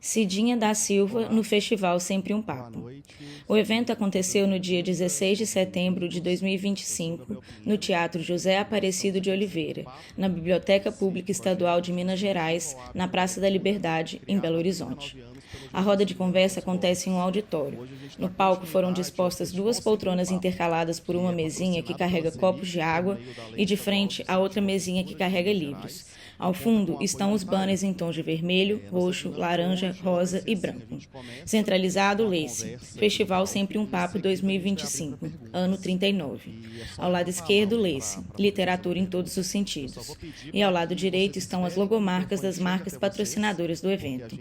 Cidinha da Silva, no Festival Sempre um Papo. O evento aconteceu no dia 16 de setembro de 2025, no Teatro José Aparecido de Oliveira, na Biblioteca Pública Estadual de Minas Gerais, na Praça da Liberdade, em Belo Horizonte. A roda de conversa acontece em um auditório. No palco foram dispostas duas poltronas intercaladas por uma mesinha que carrega copos de água e de frente a outra mesinha que carrega livros. Ao fundo estão os banners em tons de vermelho, roxo, laranja, rosa e branco. Centralizado, lê-se Festival Sempre um Papo 2025, ano 39. Ao lado esquerdo, lê-se Literatura em todos os sentidos. E ao lado direito estão as logomarcas das marcas patrocinadoras do evento.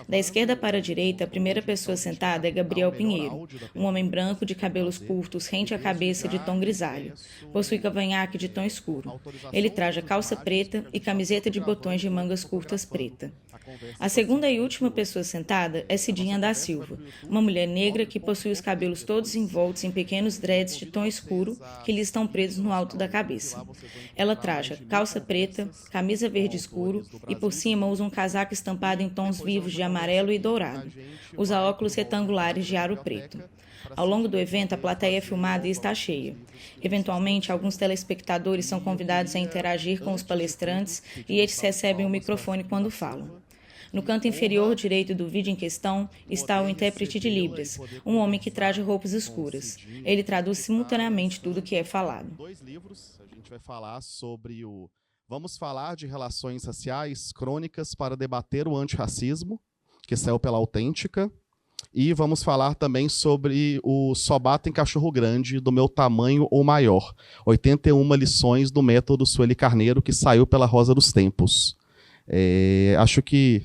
Da esquerda para a direita, a primeira pessoa sentada é Gabriel Pinheiro, um homem branco de cabelos curtos rente à cabeça de tom grisalho. Possui cavanhaque de tom escuro. Ele traja calça preta e camiseta de botões de mangas curtas preta. A segunda e última pessoa sentada é Cidinha da Silva, uma mulher negra que possui os cabelos todos envoltos em pequenos dreads de tom escuro que lhe estão presos no alto da cabeça. Ela traja calça preta, camisa verde escuro e por cima usa um casaco estampado em tons vivos de amarelo e dourado. Usa óculos retangulares de aro preto. Ao longo do evento, a plateia é filmada e está cheia. Eventualmente, alguns telespectadores são convidados a interagir com os palestrantes e eles recebem o microfone quando falam. No canto inferior direito do vídeo em questão está o intérprete de Libras, um homem que traja roupas escuras. Ele traduz simultaneamente tudo o que é falado. Dois livros, a gente vai falar sobre o Vamos Falar de Relações Raciais, Crônicas para Debater o Antirracismo, que saiu pela Autêntica. E vamos falar também sobre o Só Bato em Cachorro Grande, do Meu Tamanho ou Maior. 81 lições do método Sueli Carneiro, que saiu pela Rosa dos Tempos. Acho que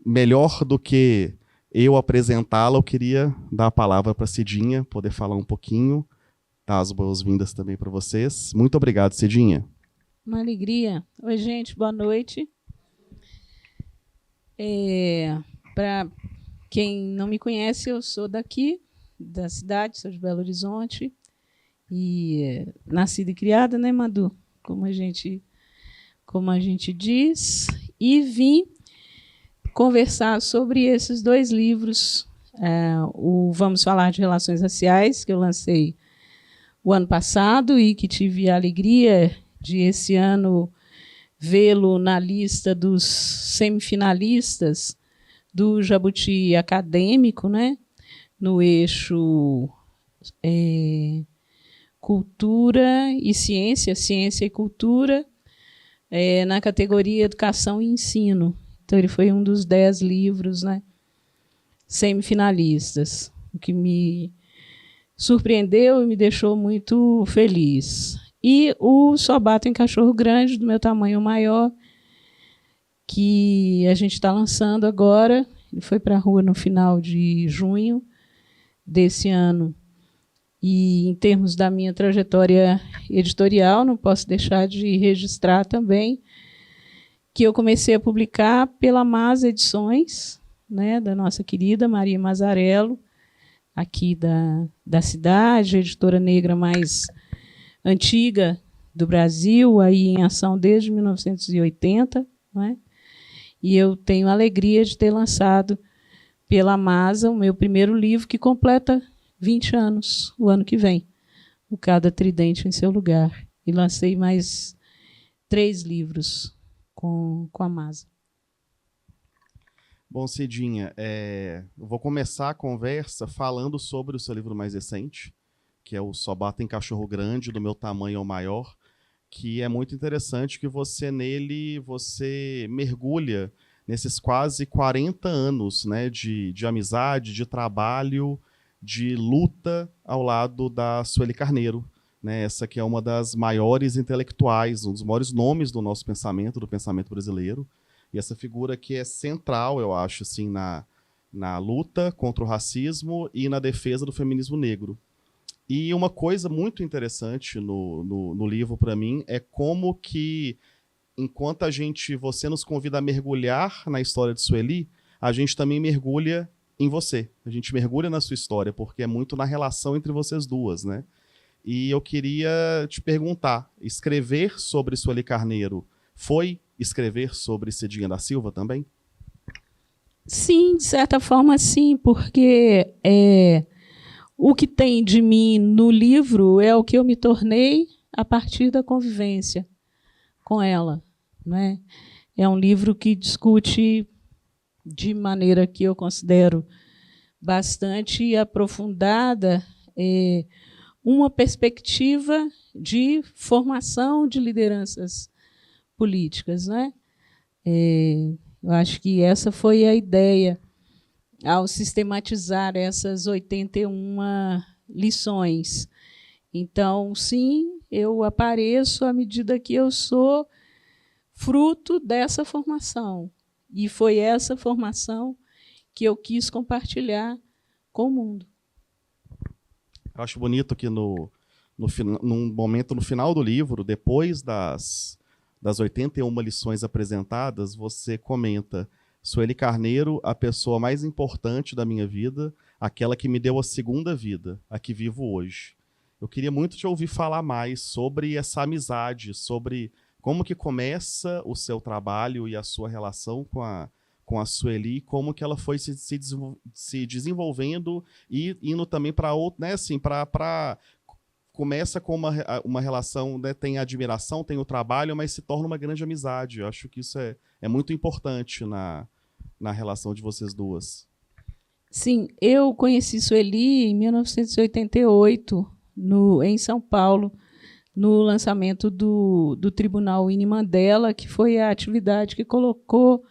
melhor do que eu apresentá-la, eu queria dar a palavra para a Cidinha, poder falar um pouquinho, dar as boas-vindas também para vocês. Muito obrigado, Cidinha. Uma alegria. Oi, gente, boa noite. Para quem não me conhece, eu sou daqui, da cidade, sou de Belo Horizonte, e nascida e criada, né, Madu? Como a gente diz, e vim conversar sobre esses dois livros, o Vamos Falar de Relações Raciais, que eu lancei o ano passado e que tive a alegria de, esse ano, vê-lo na lista dos semifinalistas do Jabuti Acadêmico, né? No eixo cultura e ciência, ciência e cultura, na categoria educação e ensino. Então, ele foi um dos 10 livros, né, semifinalistas, o que me surpreendeu e me deixou muito feliz. E o Só Bato em Cachorro Grande, do Meu Tamanho Maior, que a gente está lançando agora. Ele foi para a rua no final de junho desse ano. E, em termos da minha trajetória editorial, não posso deixar de registrar também que eu comecei a publicar pela Mas Edições, né, da nossa querida Maria Mazarello, aqui da cidade, a editora negra mais antiga do Brasil, aí em ação desde 1980, né? E eu tenho a alegria de ter lançado pela Masa o meu primeiro livro, que completa 20 anos, o ano que vem, o Cada Tridente em Seu Lugar. E lancei mais 3 livros com a Masa. Bom, Cidinha, eu vou começar a conversa falando sobre o seu livro mais recente, que é o Só Bato em Cachorro Grande, do Meu Tamanho ou Maior, que é muito interessante que nele você mergulha nesses quase 40 anos, né, de amizade, de trabalho, de luta ao lado da Sueli Carneiro, né, essa que é uma das maiores intelectuais, um dos maiores nomes do nosso pensamento, do pensamento brasileiro, e essa figura que é central, eu acho, assim, na luta contra o racismo e na defesa do feminismo negro. E uma coisa muito interessante no livro, para mim, é como que, enquanto você nos convida a mergulhar na história de Sueli, a gente também mergulha em você. A gente mergulha na sua história, porque é muito na relação entre vocês duas, né? E eu queria te perguntar, escrever sobre Sueli Carneiro foi escrever sobre Cidinha da Silva também? Sim, de certa forma, sim, porque o que tem de mim no livro é o que eu me tornei a partir da convivência com ela, né? É um livro que discute de maneira que eu considero bastante aprofundada uma perspectiva de formação de lideranças políticas, né? Eu acho que essa foi a ideia ao sistematizar essas 81 lições. Então, sim, eu apareço à medida que eu sou fruto dessa formação. E foi essa formação que eu quis compartilhar com o mundo. Eu acho bonito que num momento no final do livro, depois das 81 lições apresentadas, você comenta: Sueli Carneiro, a pessoa mais importante da minha vida, aquela que me deu a segunda vida, a que vivo hoje. Eu queria muito te ouvir falar mais sobre essa amizade, sobre como que começa o seu trabalho e a sua relação com a Sueli, como que ela foi se desenvolvendo e indo também para outro, né, assim, começa com uma relação, né, tem a admiração, tem o trabalho, mas se torna uma grande amizade. Eu acho que isso é muito importante na relação de vocês duas. Sim, eu conheci Sueli em 1988, em São Paulo, no lançamento do Tribunal Winnie Mandela, que foi a atividade que colocou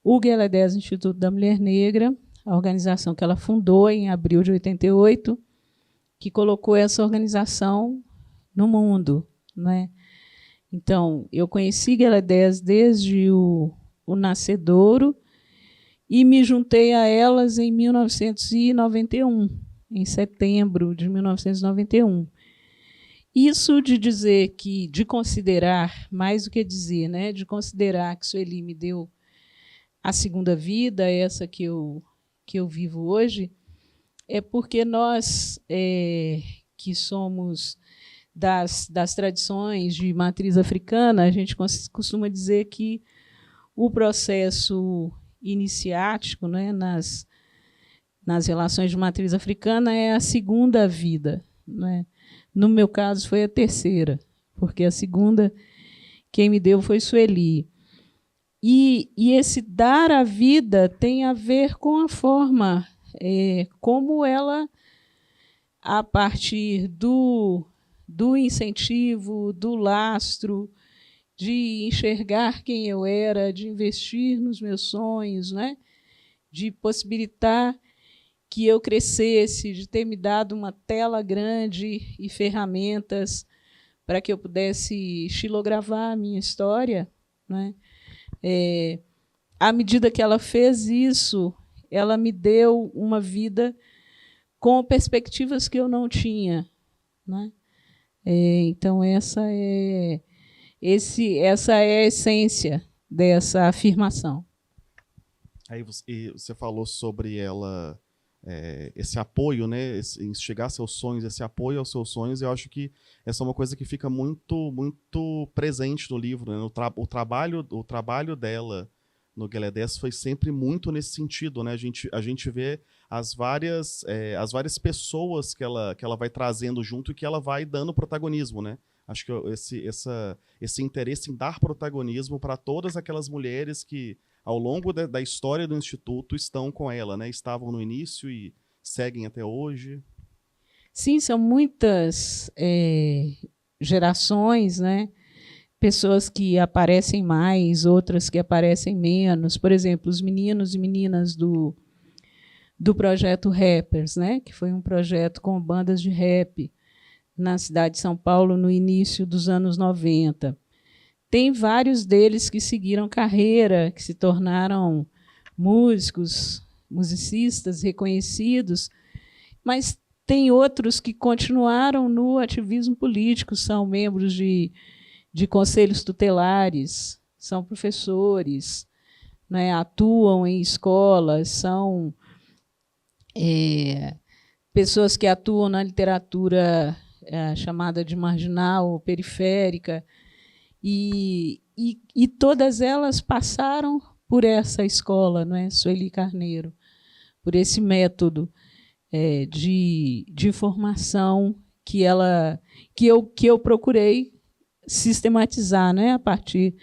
o Gueledés Instituto da Mulher Negra, a organização que ela fundou em abril de 88, que colocou essa organização no mundo, né? Então, eu conheci Gueledés desde o nascedouro e me juntei a elas em 1991, em setembro de 1991. Isso de considerar, mais do que dizer, né, de considerar que Sueli me deu a segunda vida, essa que eu vivo hoje, é porque nós, que somos das tradições de matriz africana, a gente costuma dizer que o processo iniciático, né, nas relações de matriz africana é a segunda vida, né? No meu caso, foi a terceira, porque a segunda quem me deu foi Sueli. E esse dar a vida tem a ver com a forma como ela, a partir do incentivo, do lastro, de enxergar quem eu era, de investir nos meus sonhos, né? De possibilitar que eu crescesse, de ter me dado uma tela grande e ferramentas para que eu pudesse xilogravar a minha história, né? À medida que ela fez isso, ela me deu uma vida com perspectivas que eu não tinha, né? Então, essa é a essência dessa afirmação. Aí você falou sobre ela, esse apoio, né, instigar seus sonhos, esse apoio aos seus sonhos. Eu acho que essa é uma coisa que fica muito, muito presente no livro, né? O trabalho dela no Gueledés foi sempre muito nesse sentido, né? A gente vê as várias pessoas que ela vai trazendo junto e que ela vai dando protagonismo, né? Acho que esse interesse em dar protagonismo para todas aquelas mulheres que, ao longo da história do Instituto, estão com ela, né? Estavam no início e seguem até hoje. Sim, são muitas gerações, né? Pessoas que aparecem mais, outras que aparecem menos. Por exemplo, os meninos e meninas do projeto Rappers, né? Que foi um projeto com bandas de rap na cidade de São Paulo no início dos anos 90. Tem vários deles que seguiram carreira, que se tornaram músicos, musicistas reconhecidos, mas tem outros que continuaram no ativismo político, são membros de conselhos tutelares, são professores, né, atuam em escolas, são pessoas que atuam na literatura chamada de marginal ou periférica, e todas elas passaram por essa escola, não é, Sueli Carneiro, por esse método de formação que eu procurei sistematizar, né, a partir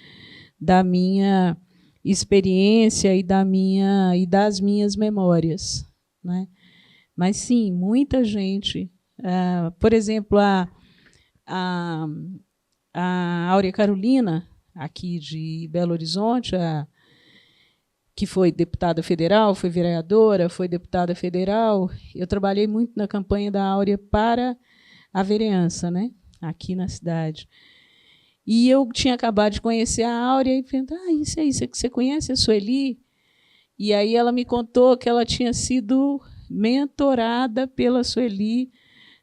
da minha experiência e das minhas memórias, né? Mas sim, muita gente, por exemplo, a Áurea Carolina, aqui de Belo Horizonte, que foi deputada federal, foi vereadora, foi deputada federal. Eu trabalhei muito na campanha da Áurea para a vereança, né, aqui na cidade. E eu tinha acabado de conhecer a Áurea e pensei, isso aí, você conhece a Sueli? E aí ela me contou que ela tinha sido mentorada pela Sueli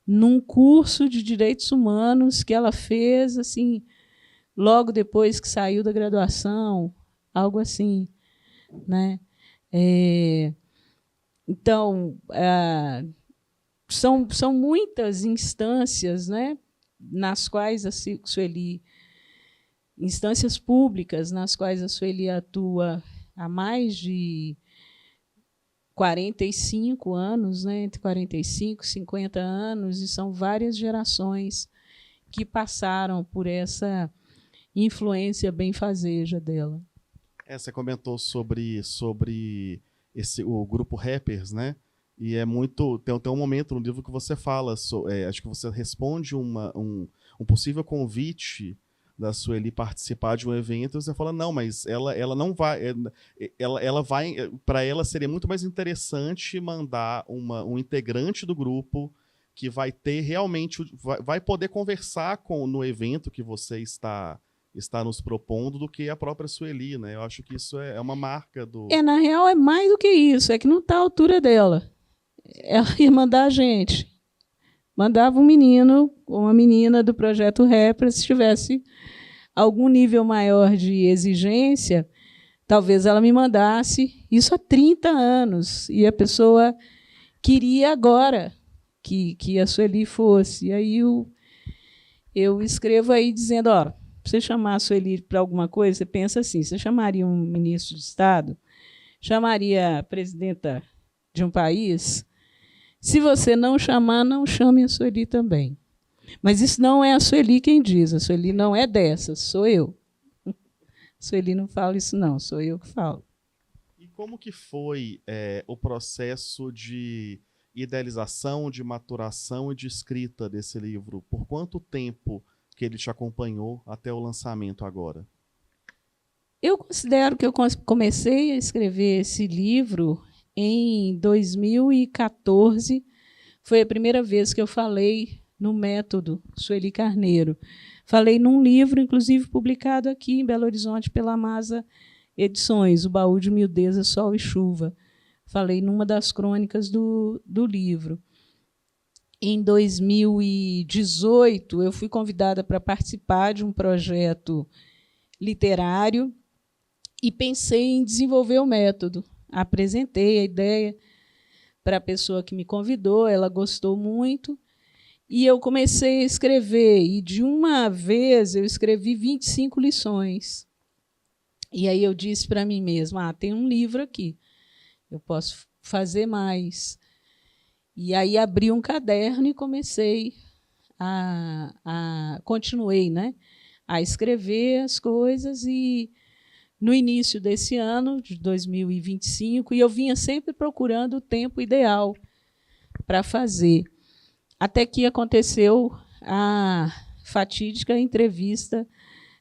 num curso de direitos humanos que ela fez assim, logo depois que saiu da graduação, algo assim, né? Então, são muitas instâncias, né, nas quais a Sueli, instâncias públicas nas quais a Sueli atua há mais de 45 anos, né, entre 45 e 50 anos, e são várias gerações que passaram por essa influência benfazeja dela. Você comentou sobre o grupo Rappers, né? E é muito. Tem um momento no livro que você fala, acho que você responde um possível convite da Sueli participar de um evento, e você fala, não, mas ela não vai. Ela vai. Para ela seria muito mais interessante mandar um integrante do grupo que vai ter realmente. Vai poder conversar no evento que você está nos propondo do que a própria Sueli, né? Eu acho que isso é uma marca do... Na real, é mais do que isso, é que não está à altura dela. Ela ia mandar a gente. Mandava um menino ou uma menina do projeto Repra, se tivesse algum nível maior de exigência, talvez ela me mandasse isso há 30 anos, e a pessoa queria agora que a Sueli fosse. E aí eu escrevo aí dizendo, você chamar a Sueli para alguma coisa, você pensa assim, você chamaria um ministro de Estado, chamaria a presidenta de um país? Se você não chamar, não chame a Sueli também. Mas isso não é a Sueli quem diz, a Sueli não é dessas, sou eu. A Sueli não fala isso não, sou eu que falo. E como que foi o processo de idealização, de maturação e de escrita desse livro? Por quanto tempo que ele te acompanhou até o lançamento agora? Eu considero que eu comecei a escrever esse livro em 2014. Foi a primeira vez que eu falei no método Sueli Carneiro. Falei num livro, inclusive publicado aqui em Belo Horizonte pela Masa Edições, O Baú de Miudeza, Sol e Chuva. Falei numa das crônicas do livro. Em 2018, eu fui convidada para participar de um projeto literário e pensei em desenvolver o método. Apresentei a ideia para a pessoa que me convidou, ela gostou muito, e eu comecei a escrever. E, de uma vez, eu escrevi 25 lições. E aí eu disse para mim mesma, tem um livro aqui, eu posso fazer mais. E aí abri um caderno e comecei continuei, né, a escrever as coisas. E no início desse ano, de 2025, e eu vinha sempre procurando o tempo ideal para fazer, até que aconteceu a fatídica entrevista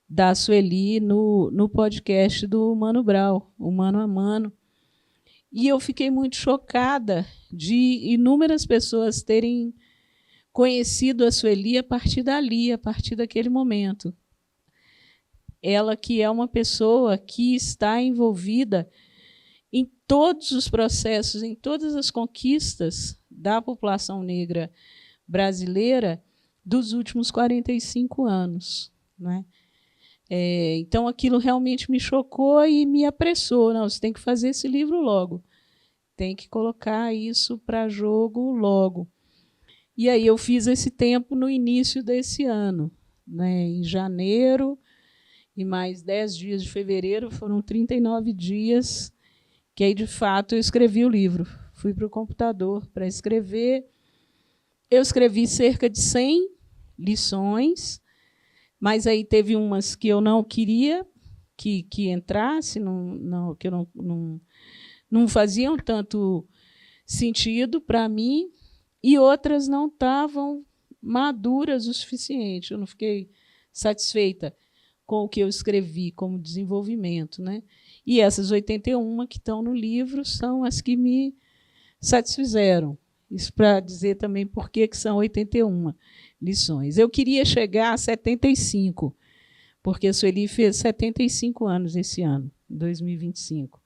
da Sueli no podcast do Mano Brown, o Mano a Mano. E eu fiquei muito chocada de inúmeras pessoas terem conhecido a Sueli a partir dali, a partir daquele momento. Ela que é uma pessoa que está envolvida em todos os processos, em todas as conquistas da população negra brasileira dos últimos 45 anos. Né? Então, aquilo realmente me chocou e me apressou. Não, você tem que fazer esse livro logo. Tem que colocar isso para jogo logo. E aí eu fiz esse tempo no início desse ano, né, em janeiro, e mais 10 dias de fevereiro, foram 39 dias que aí, de fato, eu escrevi o livro. Fui para o computador para escrever. Eu escrevi cerca de 100 lições, mas aí teve umas que eu não queria que entrasse, que não faziam tanto sentido para mim, e outras não estavam maduras o suficiente. Eu não fiquei satisfeita com o que eu escrevi como desenvolvimento, né? E essas 81 que estão no livro são as que me satisfizeram. Isso para dizer também por que são 81 lições. Eu queria chegar a 75, porque a Sueli fez 75 anos esse ano, 2025.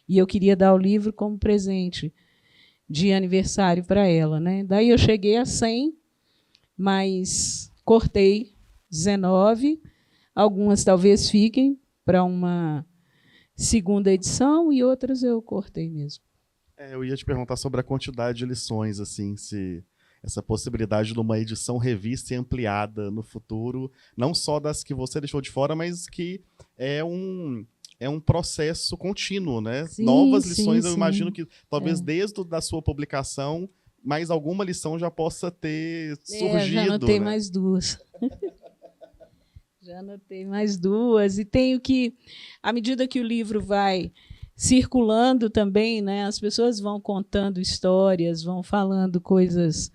E eu queria dar o livro como presente de aniversário para ela, né? Daí eu cheguei a 100, mas cortei 19. Algumas talvez fiquem para uma segunda edição e outras eu cortei mesmo. Eu ia te perguntar sobre a quantidade de lições, assim, se essa possibilidade de uma edição revista e ampliada no futuro, não só das que você deixou de fora, mas que é um processo contínuo, né? Sim, Novas lições, sim, eu imagino que talvez é. desde da sua publicação, mais alguma lição já possa ter surgido. Já anotei, né? Mais 2. Já anotei mais 2. E tenho que, à medida que o livro vai circulando também, né, as pessoas vão contando histórias, vão falando coisas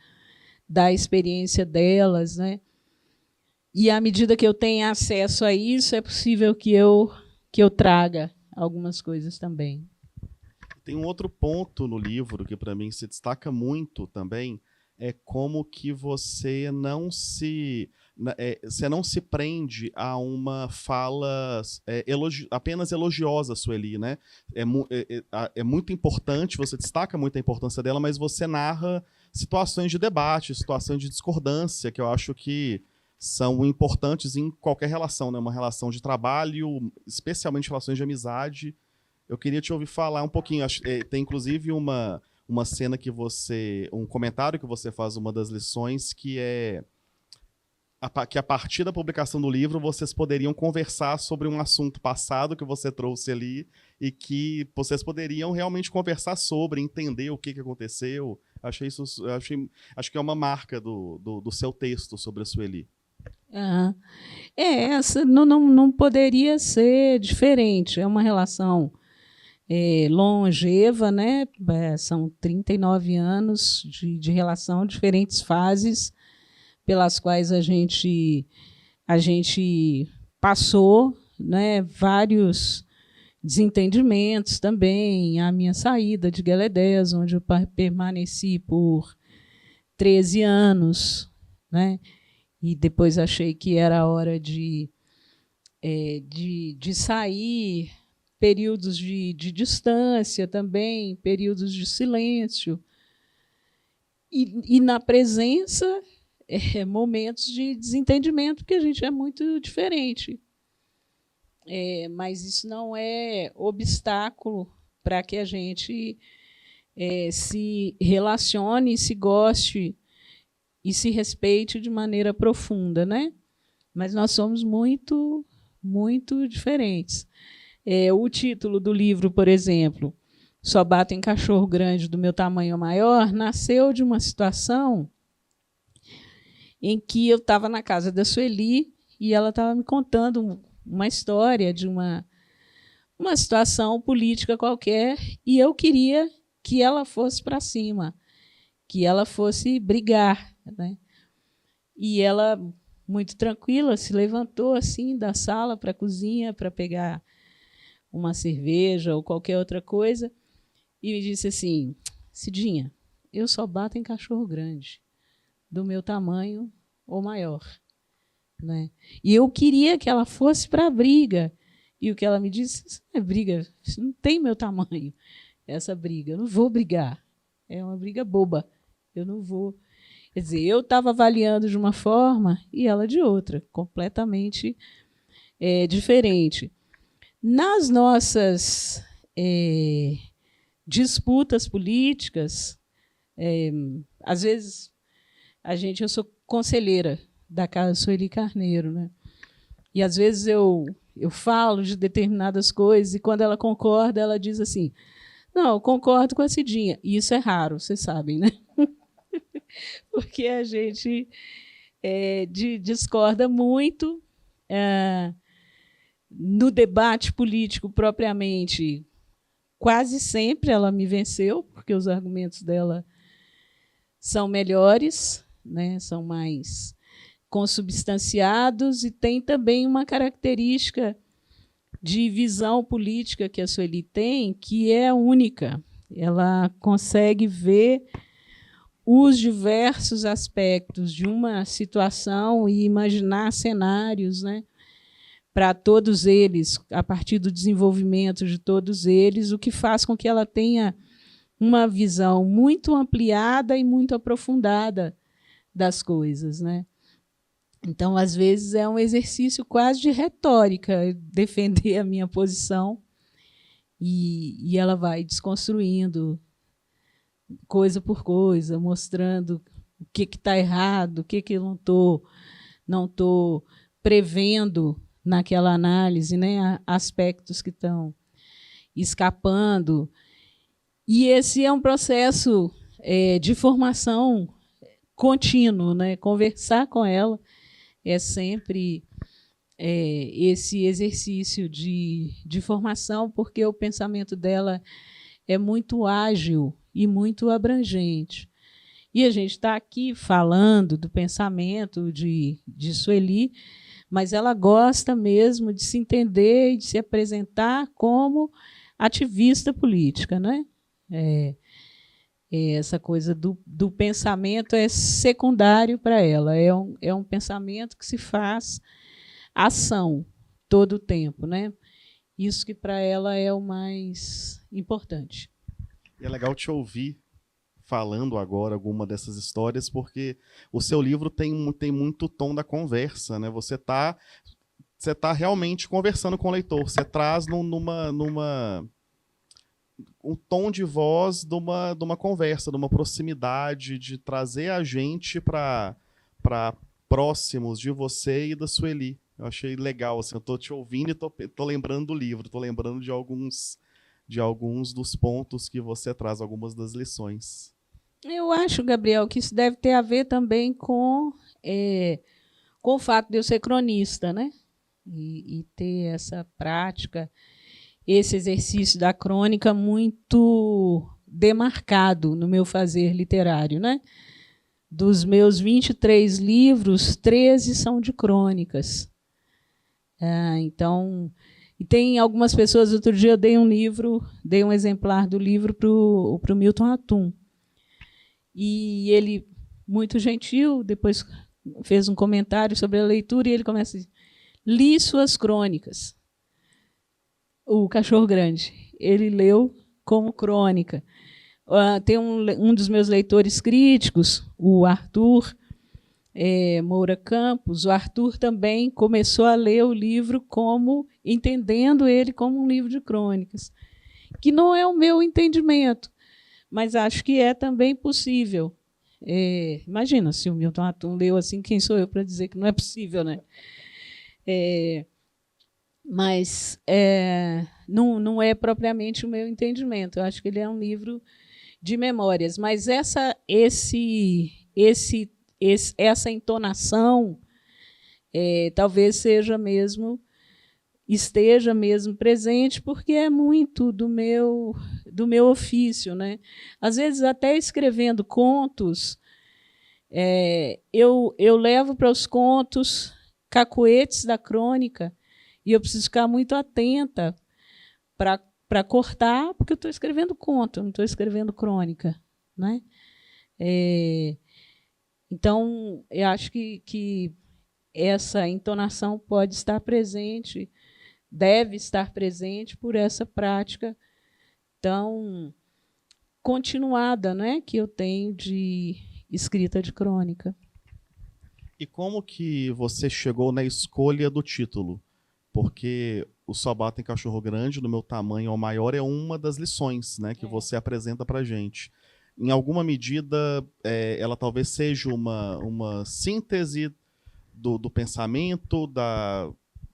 da experiência delas, né? E à medida que eu tenho acesso a isso, é possível que eu traga algumas coisas também. Tem um outro ponto no livro que para mim se destaca muito também, é como que você não se prende a uma fala apenas elogiosa, Sueli, né? É muito importante, você destaca muito a importância dela, mas você narra situações de debate, situações de discordância, que eu acho que são importantes em qualquer relação, né? Uma relação de trabalho, especialmente relações de amizade. Eu queria te ouvir falar um pouquinho. Tem inclusive uma cena que um comentário que você faz uma das lições, que é que a partir da publicação do livro vocês poderiam conversar sobre um assunto passado que você trouxe ali e que vocês poderiam realmente conversar sobre, entender o que aconteceu. Acho que é uma marca do seu texto sobre a Sueli. Essa não poderia ser diferente. É uma relação longeva, né? São 39 anos de relação, diferentes fases pelas quais a gente passou, né? Vários desentendimentos também. A minha saída de Gueledés, onde eu permaneci por 13 anos, né? E depois achei que era a hora de sair, períodos de distância também, períodos de silêncio. E na presença, momentos de desentendimento, porque a gente é muito diferente. Mas isso não é obstáculo para que a gente se relacione, se goste e se respeite de maneira profunda, né? Mas nós somos muito, muito diferentes. O título do livro, por exemplo, Só Bato em Cachorro Grande do Meu Tamanho Maior, nasceu de uma situação em que eu estava na casa da Sueli e ela estava me contando uma história de uma situação política qualquer, e eu queria que ela fosse para cima, que ela fosse brigar, né? E ela, muito tranquila, se levantou assim da sala para a cozinha para pegar uma cerveja ou qualquer outra coisa e me disse assim: Cidinha, eu só bato em cachorro grande, do meu tamanho ou maior, né? E eu queria que ela fosse para a briga. E o que ela me disse: isso não é briga, isso não tem meu tamanho, essa briga, eu não vou brigar, é uma briga boba, eu não vou. Quer dizer, eu estava avaliando de uma forma e ela de outra, completamente diferente. Nas nossas disputas políticas, às vezes eu sou conselheira da Casa Sueli Carneiro, né? E às vezes eu eu falo de determinadas coisas e quando ela concorda, ela diz assim: não, eu concordo com a Cidinha. E isso é raro, vocês sabem, né? Porque a gente discorda muito no debate político propriamente. Quase sempre ela me venceu, porque os argumentos dela são melhores, né? São mais consubstanciados, e tem também uma característica de visão política que a Sueli tem, que é única. Ela consegue ver os diversos aspectos de uma situação e imaginar cenários, né, para todos eles, a partir do desenvolvimento de todos eles, o que faz com que ela tenha uma visão muito ampliada e muito aprofundada das coisas, né? Então, às vezes, é um exercício quase de retórica defender a minha posição, e ela vai desconstruindo coisa por coisa, mostrando o que está errado, o que eu não tô prevendo naquela análise, né? Aspectos que estão escapando. E esse é um processo de formação contínuo, né? Conversar com ela é sempre esse exercício de formação, porque o pensamento dela é muito ágil e muito abrangente. E a gente está aqui falando do pensamento de Sueli, mas ela gosta mesmo de se entender e de se apresentar como ativista política, né? Essa coisa do pensamento é secundário para ela, é um pensamento que se faz ação todo o tempo, né? Isso que para ela é o mais importante. E é legal te ouvir falando agora alguma dessas histórias, porque o seu livro tem muito tom da conversa, né? Você tá realmente conversando com o leitor, você traz um tom de voz de uma conversa, de uma proximidade, de trazer a gente para próximos de você e da Sueli. Eu achei legal, assim, eu estou te ouvindo e tô lembrando do livro, estou lembrando de alguns dos pontos que você traz, algumas das lições. Eu acho, Gabriel, que isso deve ter a ver também com o fato de eu ser cronista, né? E ter essa prática, esse exercício da crônica muito demarcado no meu fazer literário, né? Dos meus 23 livros, 13 são de crônicas. Então, e tem algumas pessoas, outro dia eu dei um exemplar do livro para o Milton Atum. E ele, muito gentil, depois fez um comentário sobre a leitura, e ele começa a dizer: li suas crônicas. O Cachorro Grande, ele leu como crônica. Tem um dos meus leitores críticos, o Arthur Moura Campos. O Arthur também começou a ler o livro entendendo ele como um livro de crônicas, que não é o meu entendimento, mas acho que é também possível. Imagina, se o Milton Atum leu assim, quem sou eu para dizer que não é possível, né? Mas não é propriamente o meu entendimento. Eu acho que ele é um livro de memórias, mas essa entonação talvez esteja mesmo presente, porque é muito do meu ofício, né? Às vezes, até escrevendo contos, eu levo para os contos cacoetes da crônica, e eu preciso ficar muito atenta para cortar, porque eu estou escrevendo conto, eu não estou escrevendo crônica, né? Então, eu acho que essa entonação pode estar presente, deve estar presente por essa prática tão continuada, né, que eu tenho de escrita de crônica. E como que você chegou na escolha do título? Porque o Só Batem Cachorro Grande, no meu tamanho ao maior, é uma das lições, né, que você apresenta para a gente. Em alguma medida, ela talvez seja uma síntese do pensamento,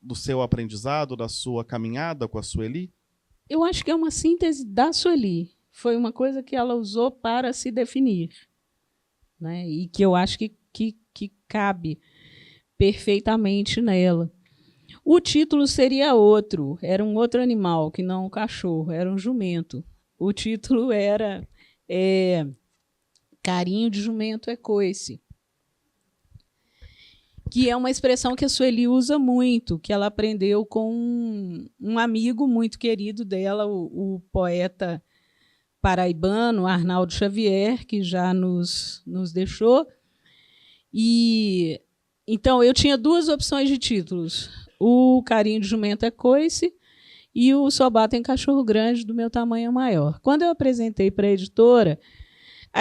do seu aprendizado, da sua caminhada com a Sueli? Eu acho que é uma síntese da Sueli. Foi uma coisa que ela usou para se definir, né? E que eu acho que cabe perfeitamente nela. O título seria outro, era um outro animal, que não um cachorro, era um jumento. O título era Carinho de Jumento é Coice, que é uma expressão que a Sueli usa muito, que ela aprendeu com um amigo muito querido dela, o poeta paraibano Arnaldo Xavier, que já nos deixou. E então eu tinha duas opções de títulos: o Carinho de Jumento é Coice e o Só Batem Cachorro Grande, do Meu Tamanho Maior. Quando eu apresentei para a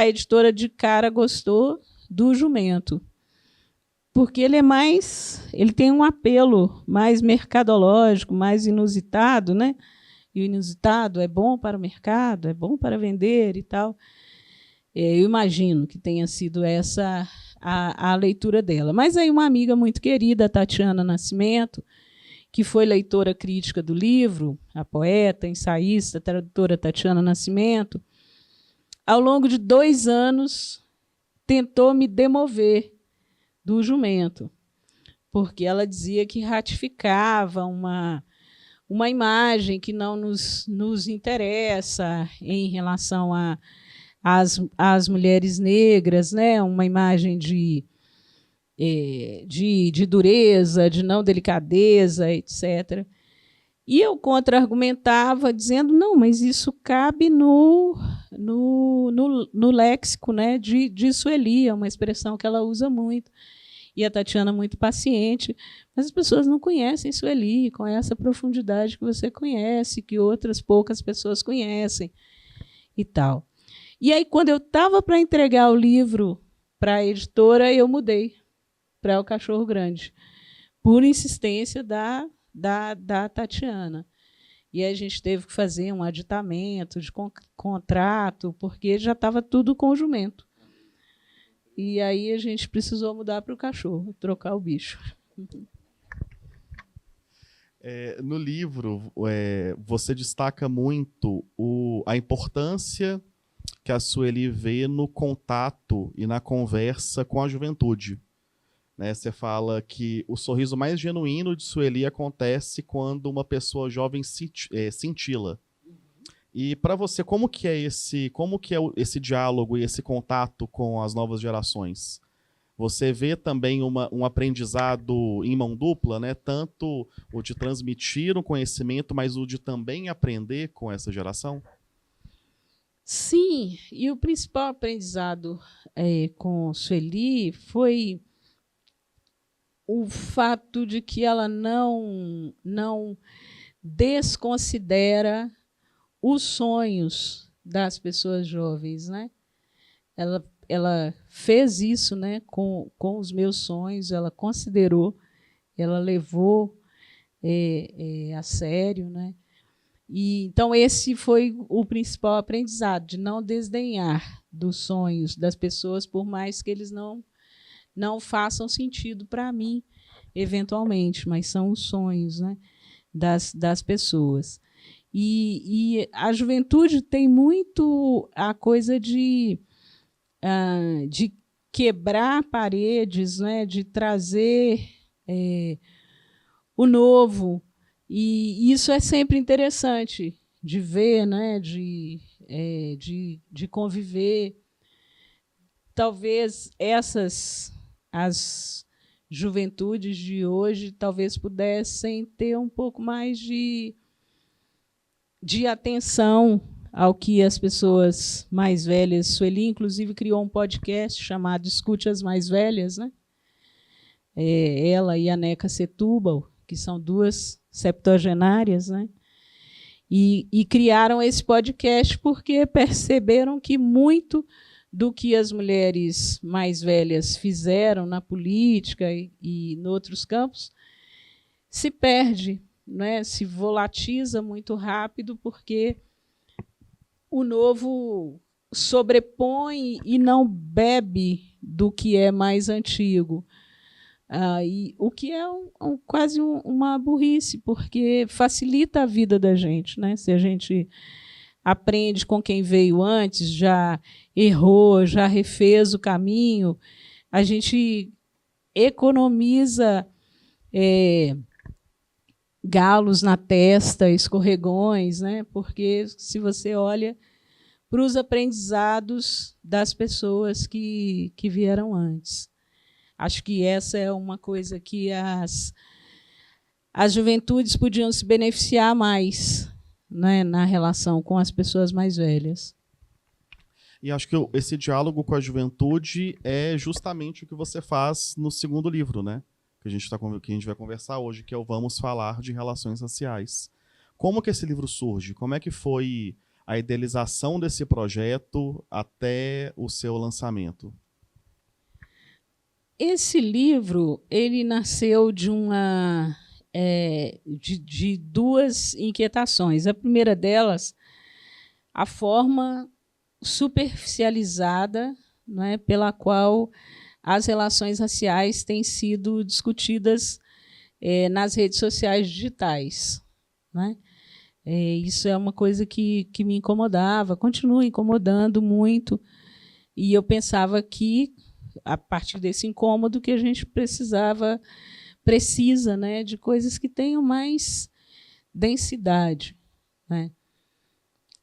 editora de cara gostou do jumento, porque ele tem um apelo mais mercadológico, mais inusitado, né? E o inusitado é bom para o mercado, é bom para vender e tal. Eu imagino que tenha sido essa a leitura dela. Mas aí uma amiga muito querida, a Tatiana Nascimento, que foi leitora crítica do livro, a poeta, ensaísta, tradutora Tatiana Nascimento, ao longo de 2 anos tentou me demover do jumento, porque ela dizia que ratificava uma imagem que não nos interessa em relação às mulheres negras, né? Uma imagem de dureza, de não delicadeza, etc. E eu contra-argumentava, dizendo, não, mas isso cabe no léxico, né, de Sueli, é uma expressão que ela usa muito. E a Tatiana muito paciente, mas as pessoas não conhecem Sueli com essa profundidade que você conhece, que outras poucas pessoas conhecem e tal. E aí, quando eu estava para entregar o livro para a editora, eu mudei para o Cachorro Grande, por insistência da Tatiana. E aí a gente teve que fazer um aditamento de contrato, porque já estava tudo com o jumento. E aí a gente precisou mudar para o cachorro, trocar o bicho. No livro, você destaca muito a importância que a Sueli vê no contato e na conversa com a juventude. Né? Você fala que o sorriso mais genuíno de Sueli acontece quando uma pessoa jovem cintila. E para você, como que é esse diálogo e esse contato com as novas gerações? Você vê também um aprendizado em mão dupla, né? Tanto o de transmitir um conhecimento, mas o de também aprender com essa geração? Sim, e o principal aprendizado com Sueli foi o fato de que ela não desconsidera os sonhos das pessoas jovens, né? Ela fez isso, né, com os meus sonhos, ela considerou, ela levou a sério, né? E então esse foi o principal aprendizado, de não desdenhar dos sonhos das pessoas, por mais que eles não façam sentido para mim, eventualmente, mas são os sonhos, né, das pessoas. E a juventude tem muito a coisa de quebrar paredes, né, de trazer o novo. E isso é sempre interessante de ver, né, de conviver. Talvez as juventudes de hoje talvez pudessem ter um pouco mais de atenção ao que as pessoas mais velhas... Sueli, inclusive, criou um podcast chamado Escute as Mais Velhas, né? Ela e a Neca Setúbal, que são 2 septuagenárias, né? E criaram esse podcast porque perceberam que muito do que as mulheres mais velhas fizeram na política e em outros campos se perde, né, se volatiza muito rápido, porque o novo sobrepõe e não bebe do que é mais antigo. E o que é quase uma burrice, porque facilita a vida da gente, né? Se a gente aprende com quem veio antes, já errou, já refez o caminho, a gente economiza galos na testa, escorregões, né? Porque se você olha para os aprendizados das pessoas que vieram antes. Acho que essa é uma coisa que as juventudes podiam se beneficiar mais, né, na relação com as pessoas mais velhas. E acho que esse diálogo com a juventude é justamente o que você faz no segundo livro, né? Que a gente vai conversar hoje, que é o Vamos Falar de Relações Raciais. Como que esse livro surge? Como é que foi a idealização desse projeto até o seu lançamento? Esse livro ele nasceu de de duas inquietações. A primeira delas, a forma superficializada, né, pela qual as relações raciais têm sido discutidas nas redes sociais digitais, né? Isso é uma coisa que me incomodava, continua incomodando muito, e eu pensava que, a partir desse incômodo, que a gente precisa, né, de coisas que tenham mais densidade, né?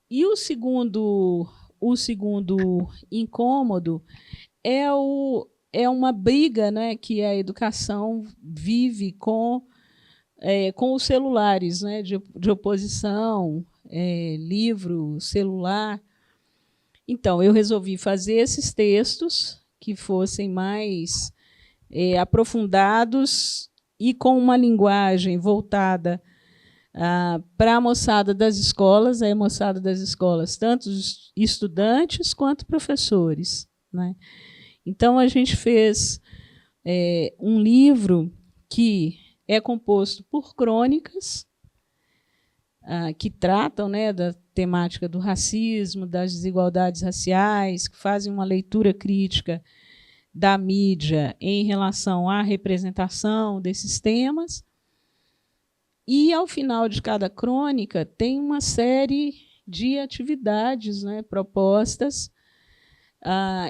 E o segundo incômodo é uma briga, né, que a educação vive com os celulares, né, de oposição, livro, celular. Então, eu resolvi fazer esses textos que fossem mais aprofundados e com uma linguagem voltada para a moçada das escolas, a moçada das escolas, tanto os estudantes quanto professores, né? Então, a gente fez um livro que é composto por crônicas que tratam, né, da temática do racismo, das desigualdades raciais, que fazem uma leitura crítica da mídia em relação à representação desses temas. E, ao final de cada crônica, tem uma série de atividades, né, propostas,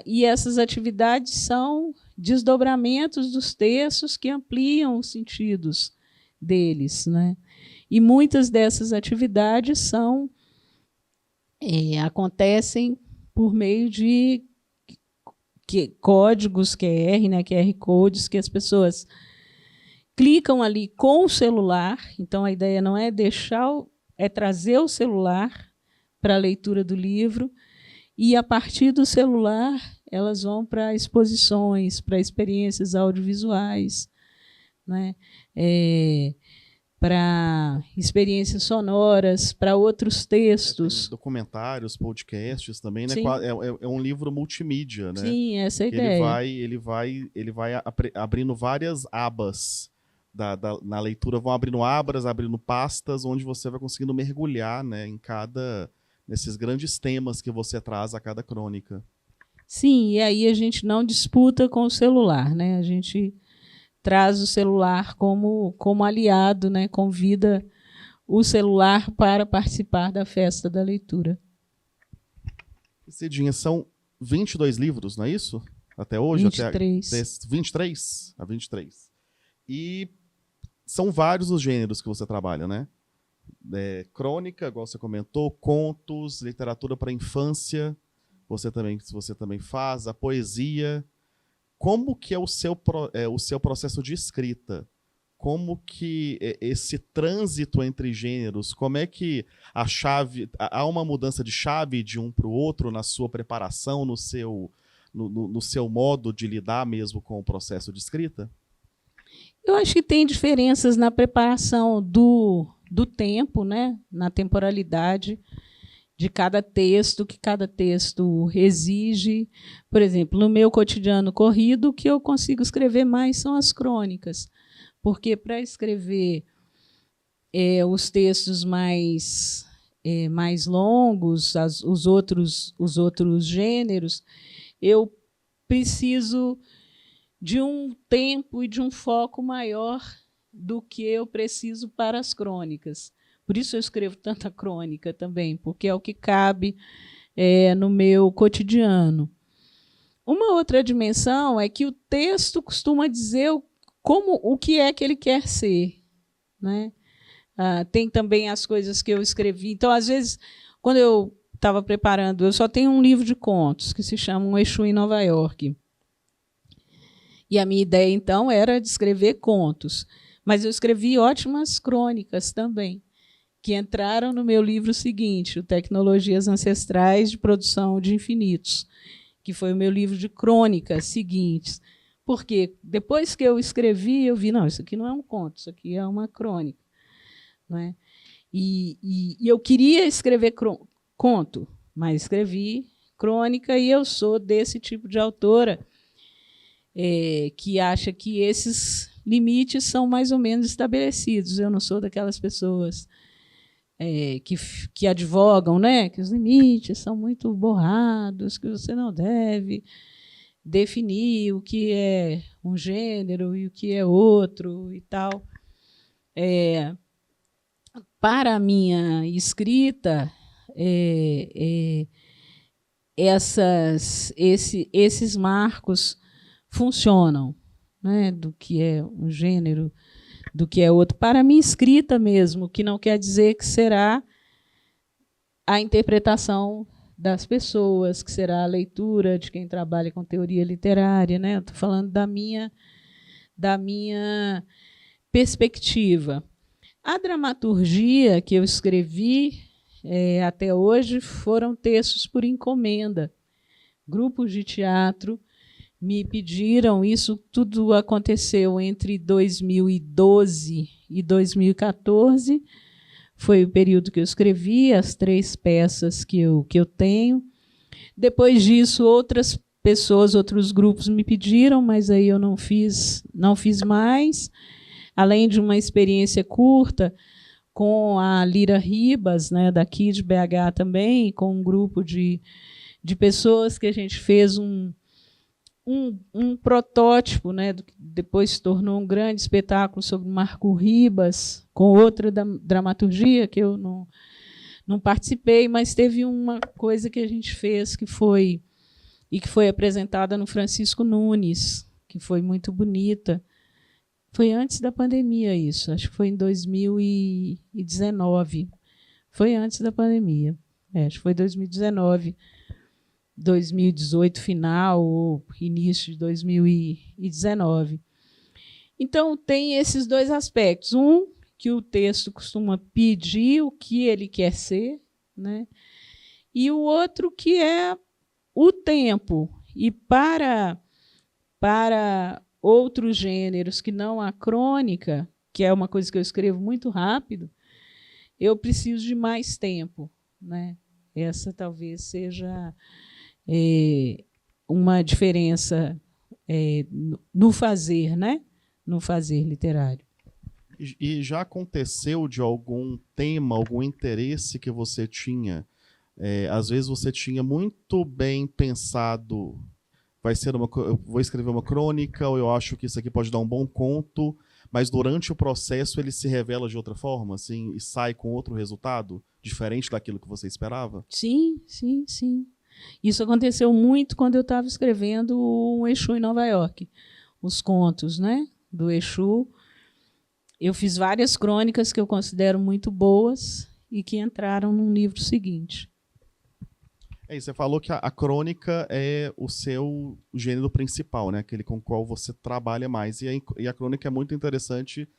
e essas atividades são desdobramentos dos textos que ampliam os sentidos deles, né? E muitas dessas atividades acontecem por meio de códigos QR, né, QR codes, que as pessoas clicam ali com o celular. Então, a ideia não é trazer o celular para a leitura do livro, e, a partir do celular, elas vão para exposições, para experiências audiovisuais, né? Para experiências sonoras, para outros textos. Documentários, podcasts também, né? Sim. É um livro multimídia, né? Sim, essa é a ideia. Ele vai abrindo várias abas na leitura, vão abrindo abas, abrindo pastas, onde você vai conseguindo mergulhar, né, nesses grandes temas que você traz a cada crônica. Sim, e aí a gente não disputa com o celular, né? A gente traz o celular como aliado, né? Convida o celular para participar da festa da leitura. Cidinha, são 22 livros, não é isso? Até hoje? 23. 23? 23. E são vários os gêneros que você trabalha, né? Crônica, igual você comentou, contos, literatura para a infância, você também faz, a poesia. Como que é o seu processo de escrita? Como que esse trânsito entre gêneros, como é que há uma mudança de chave de um para o outro na sua preparação, no seu modo de lidar mesmo com o processo de escrita? Eu acho que tem diferenças na preparação do tempo, né? Na temporalidade de cada texto, que cada texto exige. Por exemplo, no meu cotidiano corrido, o que eu consigo escrever mais são as crônicas, porque para escrever os textos mais longos, os outros gêneros, eu preciso de um tempo e de um foco maior do que eu preciso para as crônicas. Por isso eu escrevo tanta crônica também, porque é o que cabe no meu cotidiano. Uma outra dimensão é que o texto costuma dizer o que é que ele quer ser, né? Tem também as coisas que eu escrevi. Então, às vezes, quando eu estava preparando, eu só tenho um livro de contos que se chama Um Exu em Nova York. E a minha ideia, então, era de escrever contos. Mas eu escrevi ótimas crônicas também, que entraram no meu livro seguinte, o Tecnologias Ancestrais de Produção de Infinitos, que foi o meu livro de crônicas seguintes. Porque depois que eu escrevi, eu vi, não, isso aqui não é um conto, isso aqui é uma crônica. Não é? E eu queria escrever conto, mas escrevi crônica, e eu sou desse tipo de autora que acha que esses limites são mais ou menos estabelecidos. Eu não sou daquelas pessoas que advogam, né, que os limites são muito borrados, que você não deve definir o que é um gênero e o que é outro e tal. Para a minha escrita, esses marcos funcionam, né, do que é um gênero, do que é outro. Para a minha escrita mesmo, que não quer dizer que será a interpretação das pessoas, que será a leitura de quem trabalha com teoria literária, né? Estou falando da minha perspectiva. A dramaturgia que eu escrevi até hoje foram textos por encomenda. Grupos de teatro me pediram, isso tudo aconteceu entre 2012 e 2014, foi o período que eu escrevi as 3 peças que eu tenho. Depois disso, outras pessoas, outros grupos me pediram, mas aí eu não fiz mais. Além de uma experiência curta com a Lira Ribas, né, daqui de BH também, com um grupo de pessoas que a gente fez um protótipo, né, do que depois se tornou um grande espetáculo sobre Marco Ribas, com outra dramaturgia que eu não participei, mas teve uma coisa que a gente fez que foi apresentada no Francisco Nunes, que foi muito bonita. Foi antes da pandemia isso, acho que foi em 2019. Foi antes da pandemia. Acho que foi 2019, 2018 final ou início de 2019. Então, tem esses 2 aspectos. Um, que o texto costuma pedir o que ele quer ser, né? E o outro, que é o tempo. E para outros gêneros que não a crônica, que é uma coisa que eu escrevo muito rápido, eu preciso de mais tempo, né? Essa talvez seja uma diferença no fazer, né? No fazer literário. E já aconteceu de algum tema, algum interesse que você tinha? Às vezes você tinha muito bem pensado, eu vou escrever uma crônica, ou eu acho que isso aqui pode dar um bom conto, mas durante o processo ele se revela de outra forma, assim, e sai com outro resultado, diferente daquilo que você esperava? Sim, sim, sim. Isso aconteceu muito quando eu estava escrevendo Um Exu em Nova York, os contos, né, do Exu. Eu fiz várias crônicas que eu considero muito boas e que entraram num livro seguinte. Você falou que a crônica é o seu gênero principal, né? Aquele com o qual você trabalha mais. E a crônica é muito interessante,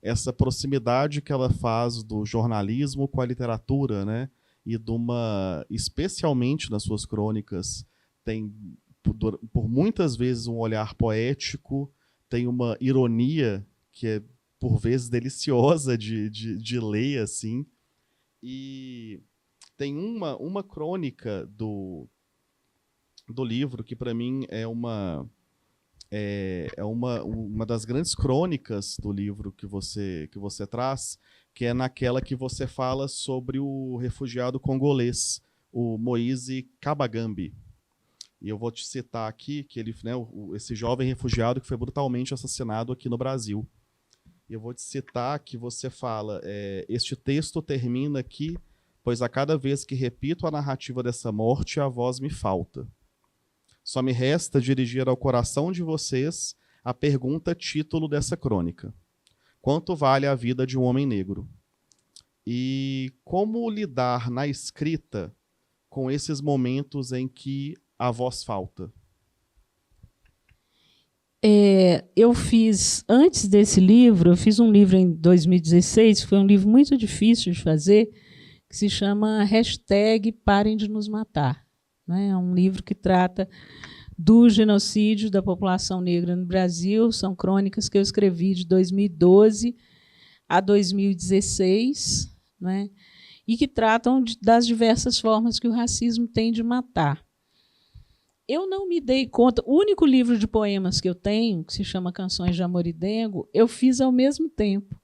essa proximidade que ela faz do jornalismo com a literatura, né? E especialmente nas suas crônicas, tem por muitas vezes um olhar poético, tem uma ironia que é por vezes deliciosa de ler, assim. E tem uma crônica do livro que, para mim, é uma das grandes crônicas do livro que você traz, que é naquela que você fala sobre o refugiado congolês, o Moise Kabagambi. E eu vou te citar aqui que ele, né, esse jovem refugiado que foi brutalmente assassinado aqui no Brasil. E eu vou te citar que você fala, este texto termina aqui, pois a cada vez que repito a narrativa dessa morte, a voz me falta. Só me resta dirigir ao coração de vocês a pergunta título dessa crônica. Quanto vale a vida de um homem negro? E como lidar na escrita com esses momentos em que a voz falta? Eu fiz, antes desse livro, eu fiz um livro em 2016, que foi um livro muito difícil de fazer, que se chama #Parem de Nos Matar. Né? É um livro que trata do genocídio da população negra no Brasil. São crônicas que eu escrevi de 2012 a 2016, né? E que tratam das diversas formas que o racismo tem de matar. Eu não me dei conta, o único livro de poemas que eu tenho, que se chama Canções de Amor e Dengo, eu fiz ao mesmo tempo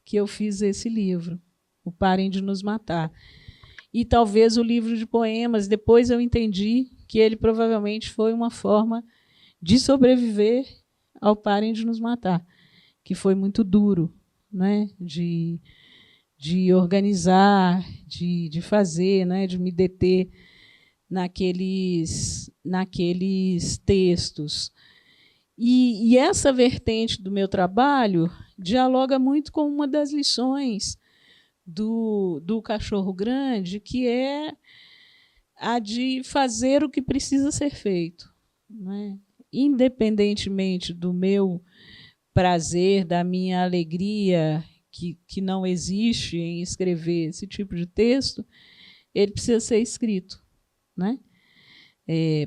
que eu fiz esse livro, o Parem de Nos Matar. E talvez o livro de poemas, depois eu entendi que ele provavelmente foi uma forma de sobreviver ao Parem de Nos Matar, que foi muito duro, né? De organizar, de fazer, né? De me deter naqueles textos. E essa vertente do meu trabalho dialoga muito com uma das lições do Cachorro Grande, que é a de fazer o que precisa ser feito, né? Independentemente do meu prazer, da minha alegria, que não existe em escrever esse tipo de texto, ele precisa ser escrito. Né?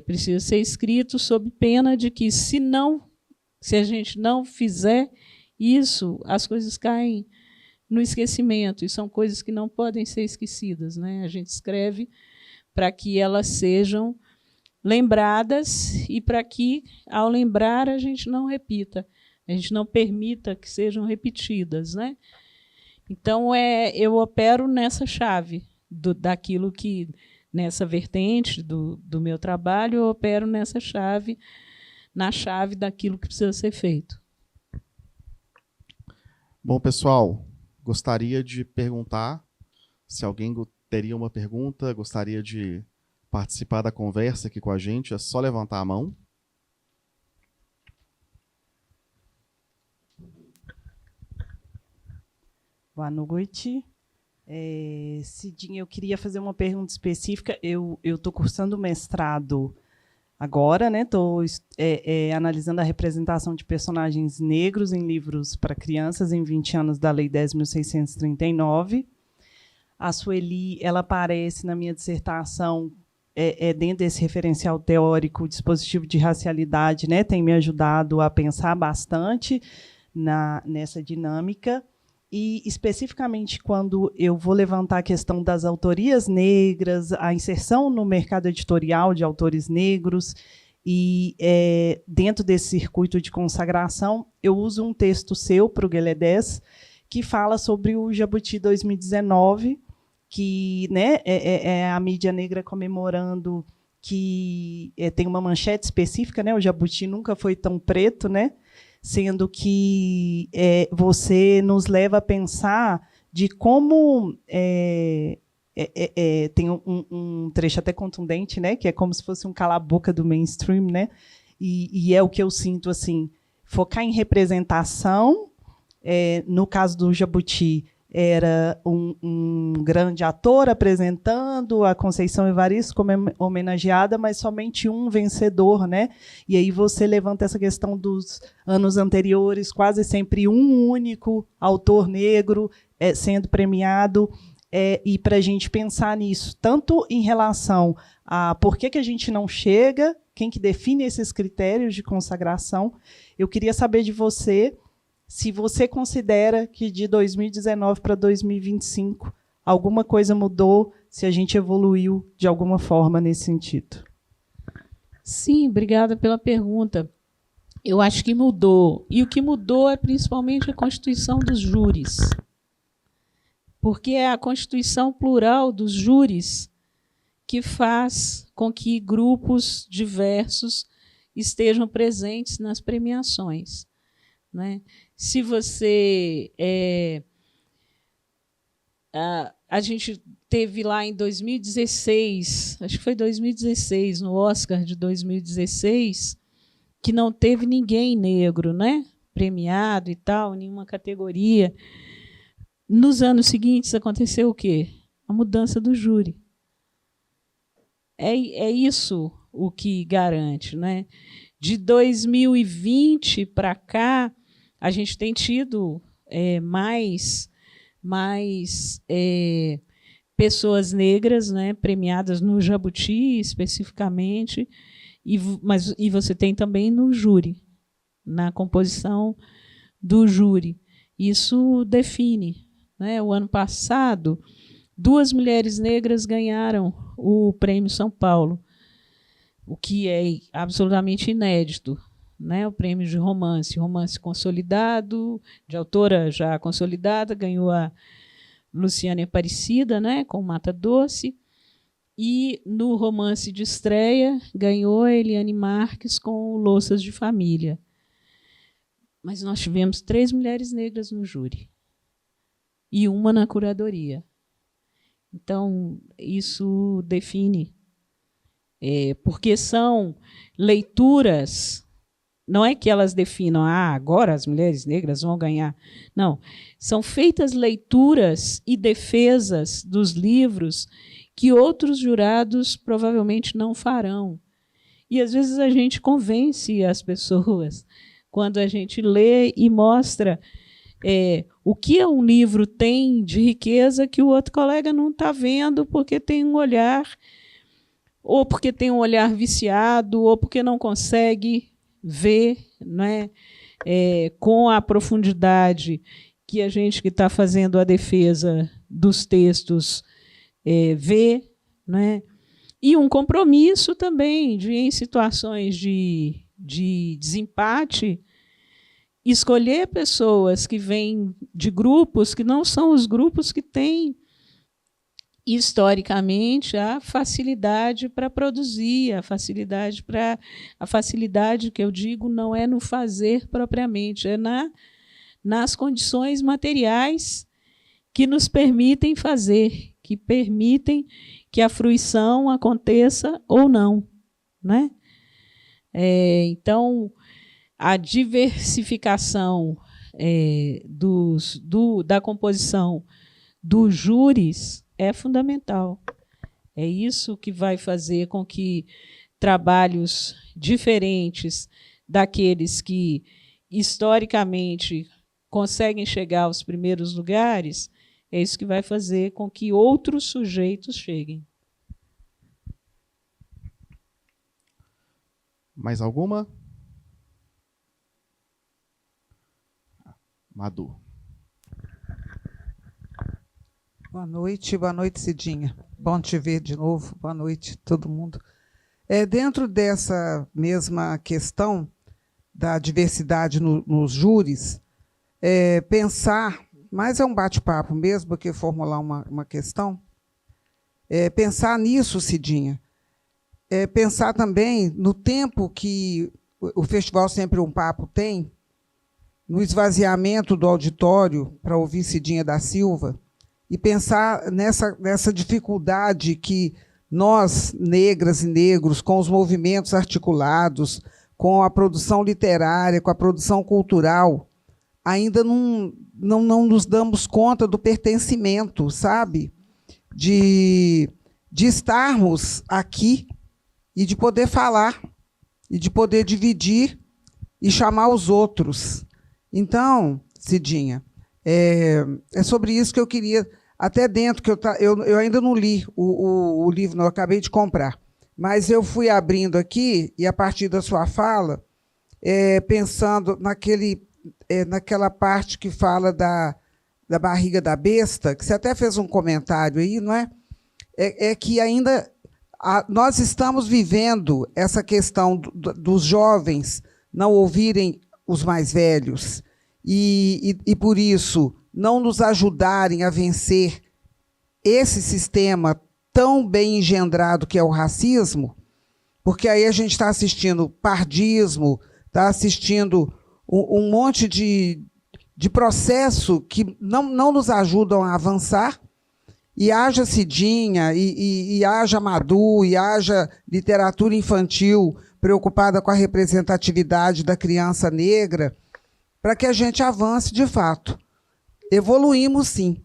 Precisa ser escrito sob pena de que, se a gente não fizer isso, as coisas caem no esquecimento, e são coisas que não podem ser esquecidas. Né? A gente escreve para que elas sejam lembradas e para que, ao lembrar, a gente não repita, a gente não permita que sejam repetidas. Né? Então, eu opero nessa chave daquilo que... Nessa vertente do meu trabalho, eu opero nessa chave, na chave daquilo que precisa ser feito. Bom, pessoal, gostaria de perguntar se alguém teria uma pergunta, gostaria de participar da conversa aqui com a gente, é só levantar a mão. Boa noite. Cidinha, eu queria fazer uma pergunta específica. Eu estou cursando mestrado agora, né? Estou analisando a representação de personagens negros em livros para crianças em 20 anos da Lei 10.639. A Sueli, ela aparece na minha dissertação dentro desse referencial teórico, o dispositivo de racialidade, né? Tem me ajudado a pensar bastante nessa dinâmica. E, especificamente, quando eu vou levantar a questão das autorias negras, a inserção no mercado editorial de autores negros, e, dentro desse circuito de consagração, eu uso um texto seu para o Gueledés, que fala sobre o Jabuti 2019, que, né, é a mídia negra comemorando que tem uma manchete específica, né, o Jabuti nunca foi tão preto, né, sendo que você nos leva a pensar de como tem um trecho até contundente, né, que é como se fosse um cala-boca do mainstream, né, e é o que eu sinto, assim, focar em representação. No caso do Jabuti, era um grande ator apresentando, a Conceição Evaristo como homenageada, mas somente um vencedor, né? E aí você levanta essa questão dos anos anteriores, quase sempre um único autor negro sendo premiado, e para a gente pensar nisso, tanto em relação a por que a gente não chega, quem que define esses critérios de consagração. Eu queria saber de você se você considera que de 2019 para 2025 alguma coisa mudou, se a gente evoluiu de alguma forma nesse sentido. Sim, obrigada pela pergunta. Eu acho que mudou. E o que mudou é principalmente a constituição dos júris. Porque é a constituição plural dos júris que faz com que grupos diversos estejam presentes nas premiações, né? Se você... a gente teve lá em 2016, acho que foi 2016, no Oscar de 2016, que não teve ninguém negro, né, premiado e tal, nenhuma categoria. Nos anos seguintes aconteceu o quê? A mudança do júri. É isso o que garante, né? De 2020 para cá, a gente tem tido mais pessoas negras, né, premiadas no Jabuti, especificamente, e você tem também no júri, na composição do júri. Isso define, né? O ano passado, 2 mulheres negras ganharam o Prêmio São Paulo, o que é absolutamente inédito, né? O prêmio de romance consolidado, de autora já consolidada, ganhou a Luciane Aparecida, né, com Mata Doce, e no romance de estreia ganhou a Eliane Marques com Louças de Família. Mas nós tivemos 3 mulheres negras no júri e uma na curadoria. Então, isso define, porque são leituras, não é que elas definam, agora as mulheres negras vão ganhar. Não, são feitas leituras e defesas dos livros que outros jurados provavelmente não farão. E, às vezes, a gente convence as pessoas quando a gente lê e mostra o que um livro tem de riqueza que o outro colega não está vendo porque tem um olhar, ou porque tem um olhar viciado, ou porque não consegue ver, né, com a profundidade que a gente que está fazendo a defesa dos textos vê, né? E um compromisso também de, em situações de desempate, escolher pessoas que vêm de grupos que não são os grupos que têm, historicamente, a facilidade para produzir, a facilidade que eu digo não é no fazer propriamente, é nas condições materiais que nos permitem fazer, que permitem que a fruição aconteça ou não, né? Então, a diversificação da composição dos júris é fundamental. É isso que vai fazer com que trabalhos diferentes daqueles que, historicamente, conseguem chegar aos primeiros lugares, é isso que vai fazer com que outros sujeitos cheguem. Mais alguma? Madu. Boa noite, Cidinha. Bom te ver de novo. Boa noite, todo mundo. Dentro dessa mesma questão da diversidade nos júris, pensar, mas é um bate-papo mesmo, porque formular uma questão, pensar nisso, Cidinha, pensar também no tempo que o Festival Sempre um Papo tem, no esvaziamento do auditório para ouvir Cidinha da Silva, e pensar nessa dificuldade que nós, negras e negros, com os movimentos articulados, com a produção literária, com a produção cultural, ainda não nos damos conta do pertencimento, sabe? De estarmos aqui e de poder falar, e de poder dividir e chamar os outros. Então, Cidinha, é sobre isso que eu queria... Até dentro, que eu ainda não li o livro, não, eu acabei de comprar. Mas eu fui abrindo aqui, e a partir da sua fala, pensando naquela parte que fala da barriga da besta, que você até fez um comentário aí, não é? Que ainda nós estamos vivendo essa questão dos jovens não ouvirem os mais velhos, e por isso não nos ajudarem a vencer esse sistema tão bem engendrado que é o racismo, porque aí a gente está assistindo pardismo, está assistindo um monte de processo que não nos ajudam a avançar, e haja Cidinha, e haja Madu, e haja literatura infantil preocupada com a representatividade da criança negra, para que a gente avance de fato. Evoluímos, sim,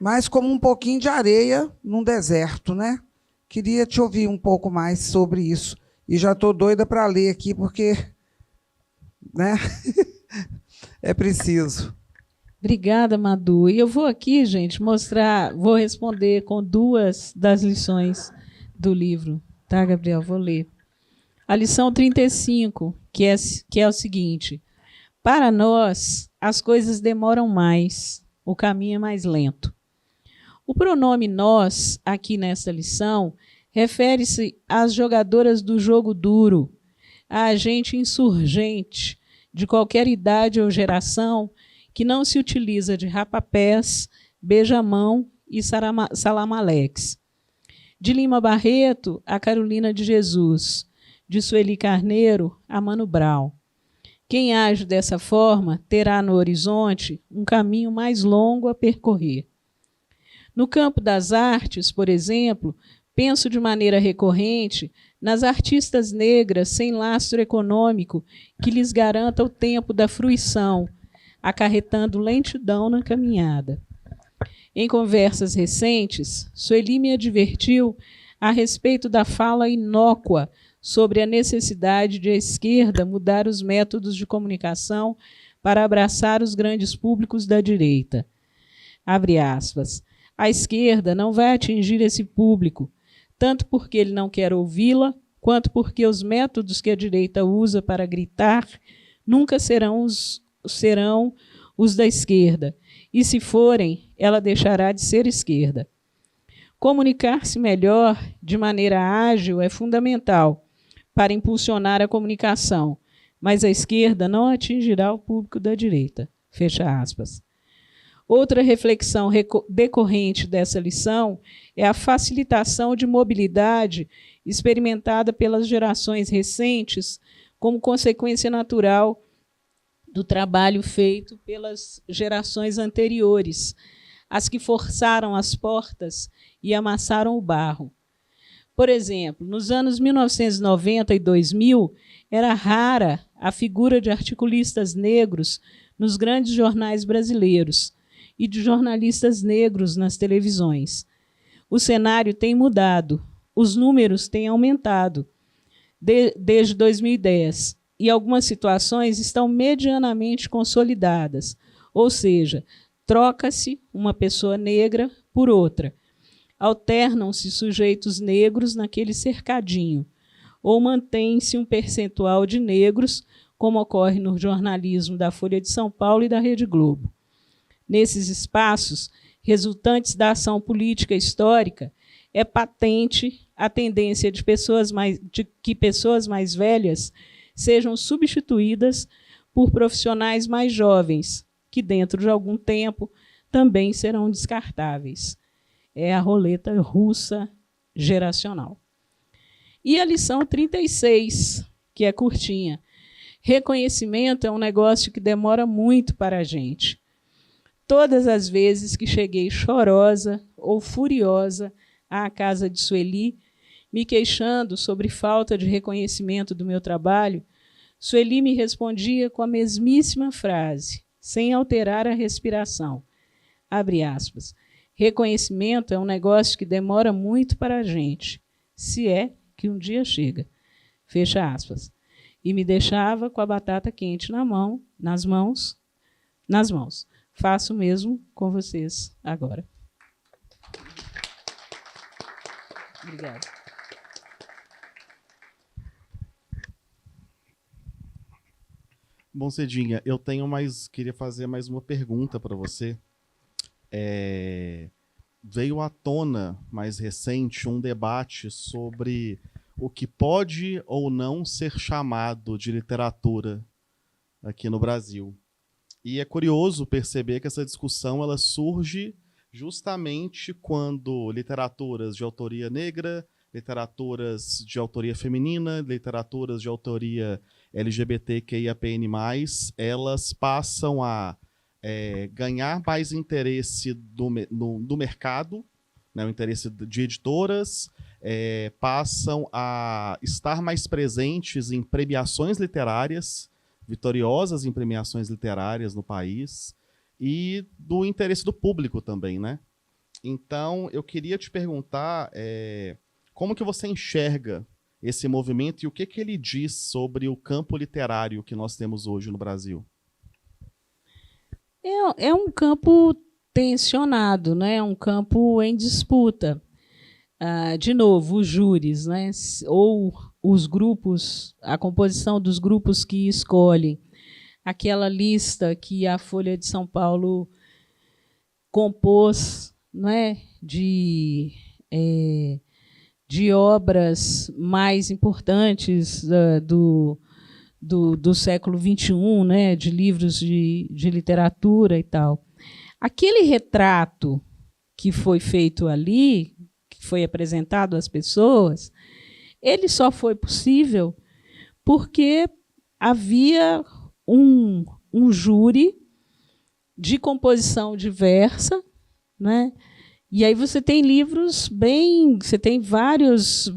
mas como um pouquinho de areia num deserto, né? Queria te ouvir um pouco mais sobre isso. E já estou doida para ler aqui, porque, né? É preciso. Obrigada, Madu. E eu vou aqui, gente, vou responder com 2 das lições do livro. Tá, Gabriel? Vou ler. A lição 35, que é o seguinte: para nós, as coisas demoram mais, o caminho é mais lento. O pronome nós, aqui nessa lição, refere-se às jogadoras do jogo duro, a gente insurgente de qualquer idade ou geração que não se utiliza de rapapés, beijamão e salamaleques. De Lima Barreto a Carolina de Jesus, de Sueli Carneiro a Mano Brown. Quem age dessa forma terá no horizonte um caminho mais longo a percorrer. No campo das artes, por exemplo, penso de maneira recorrente nas artistas negras sem lastro econômico que lhes garanta o tempo da fruição, acarretando lentidão na caminhada. Em conversas recentes, Sueli me advertiu a respeito da fala inócua sobre a necessidade de a esquerda mudar os métodos de comunicação para abraçar os grandes públicos da direita. Abre aspas. A esquerda não vai atingir esse público, tanto porque ele não quer ouvi-la, quanto porque os métodos que a direita usa para gritar nunca serão os da esquerda, e se forem, ela deixará de ser esquerda. Comunicar-se melhor, de maneira ágil, é fundamental para impulsionar a comunicação, mas a esquerda não atingirá o público da direita. Fecha aspas. Outra reflexão decorrente dessa lição é a facilitação de mobilidade experimentada pelas gerações recentes como consequência natural do trabalho feito pelas gerações anteriores, as que forçaram as portas e amassaram o barro. Por exemplo, nos anos 1990 e 2000, era rara a figura de articulistas negros nos grandes jornais brasileiros e de jornalistas negros nas televisões. O cenário tem mudado, os números têm aumentado desde 2010, e algumas situações estão medianamente consolidadas, ou seja, troca-se uma pessoa negra por outra. Alternam-se sujeitos negros naquele cercadinho, ou mantém-se um percentual de negros, como ocorre no jornalismo da Folha de São Paulo e da Rede Globo. Nesses espaços, resultantes da ação política histórica, é patente a tendência de que pessoas mais velhas sejam substituídas por profissionais mais jovens, que dentro de algum tempo também serão descartáveis. É a roleta russa geracional. E a lição 36, que é curtinha. Reconhecimento é um negócio que demora muito para a gente. Todas as vezes que cheguei chorosa ou furiosa à casa de Sueli, me queixando sobre falta de reconhecimento do meu trabalho, Sueli me respondia com a mesmíssima frase, sem alterar a respiração. Abre aspas. Reconhecimento é um negócio que demora muito para a gente, se é que um dia chega. Fecha aspas. E me deixava com a batata quente nas mãos. Faço o mesmo com vocês agora. Obrigada. Bom, Cidinha, queria fazer mais uma pergunta para você. Veio à tona, mais recente, um debate sobre o que pode ou não ser chamado de literatura aqui no Brasil. E é curioso perceber que essa discussão ela surge justamente quando literaturas de autoria negra, literaturas de autoria feminina, literaturas de autoria LGBTQIAPN+, elas passam a ganhar mais interesse do mercado, né, o interesse de editoras, passam a estar mais presentes em premiações literárias, vitoriosas em premiações literárias no país, e do interesse do público também, né? Então, eu queria te perguntar como que você enxerga esse movimento e o que que ele diz sobre o campo literário que nós temos hoje no Brasil? É um campo tensionado, né? É um campo em disputa. De novo, os júris, né? Ou os grupos, a composição dos grupos que escolhem aquela lista que a Folha de São Paulo compôs, né? de obras mais importantes do século XXI, né? De livros de literatura e tal. Aquele retrato que foi feito ali, que foi apresentado às pessoas, ele só foi possível porque havia um júri de composição diversa, né? E aí você tem livros você tem vários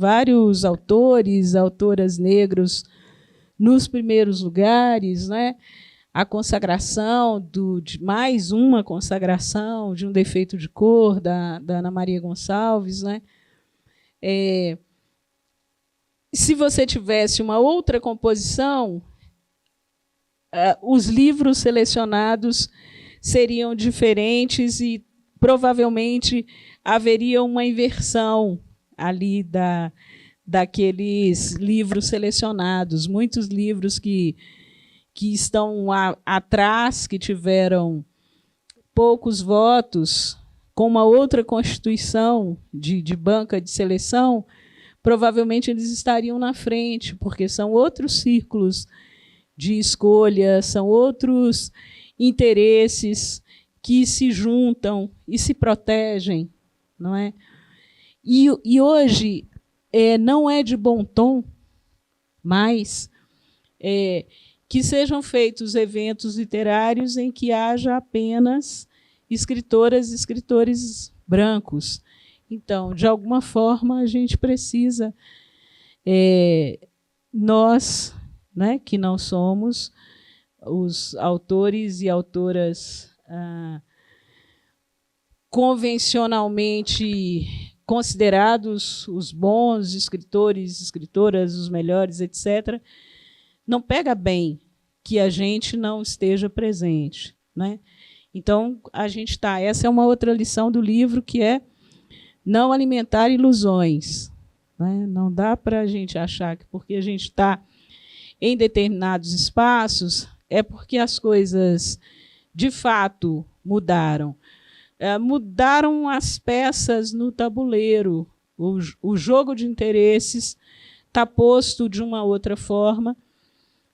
autores, autoras negros nos primeiros lugares, né? A consagração de mais uma consagração de Um Defeito de Cor, da Ana Maria Gonçalves, né? Se você tivesse uma outra composição, os livros selecionados seriam diferentes e provavelmente haveria uma inversão ali daqueles livros selecionados. Muitos livros que estão atrás, que tiveram poucos votos, com uma outra constituição de banca de seleção, provavelmente eles estariam na frente, porque são outros círculos de escolha, são outros interesses que se juntam e se protegem, não é? E hoje não é de bom tom mais que sejam feitos eventos literários em que haja apenas escritoras e escritores brancos. Então, de alguma forma, a gente precisa, nós, né, que não somos os autores e autoras convencionalmente considerados os bons escritores, escritoras, os melhores, etc., não pega bem que a gente não esteja presente, né? Então, a gente está... Essa é uma outra lição do livro, que é não alimentar ilusões, né? Não dá para a gente achar que porque a gente está em determinados espaços é porque as coisas, de fato, mudaram. Mudaram as peças no tabuleiro. O jogo de interesses está posto de uma outra forma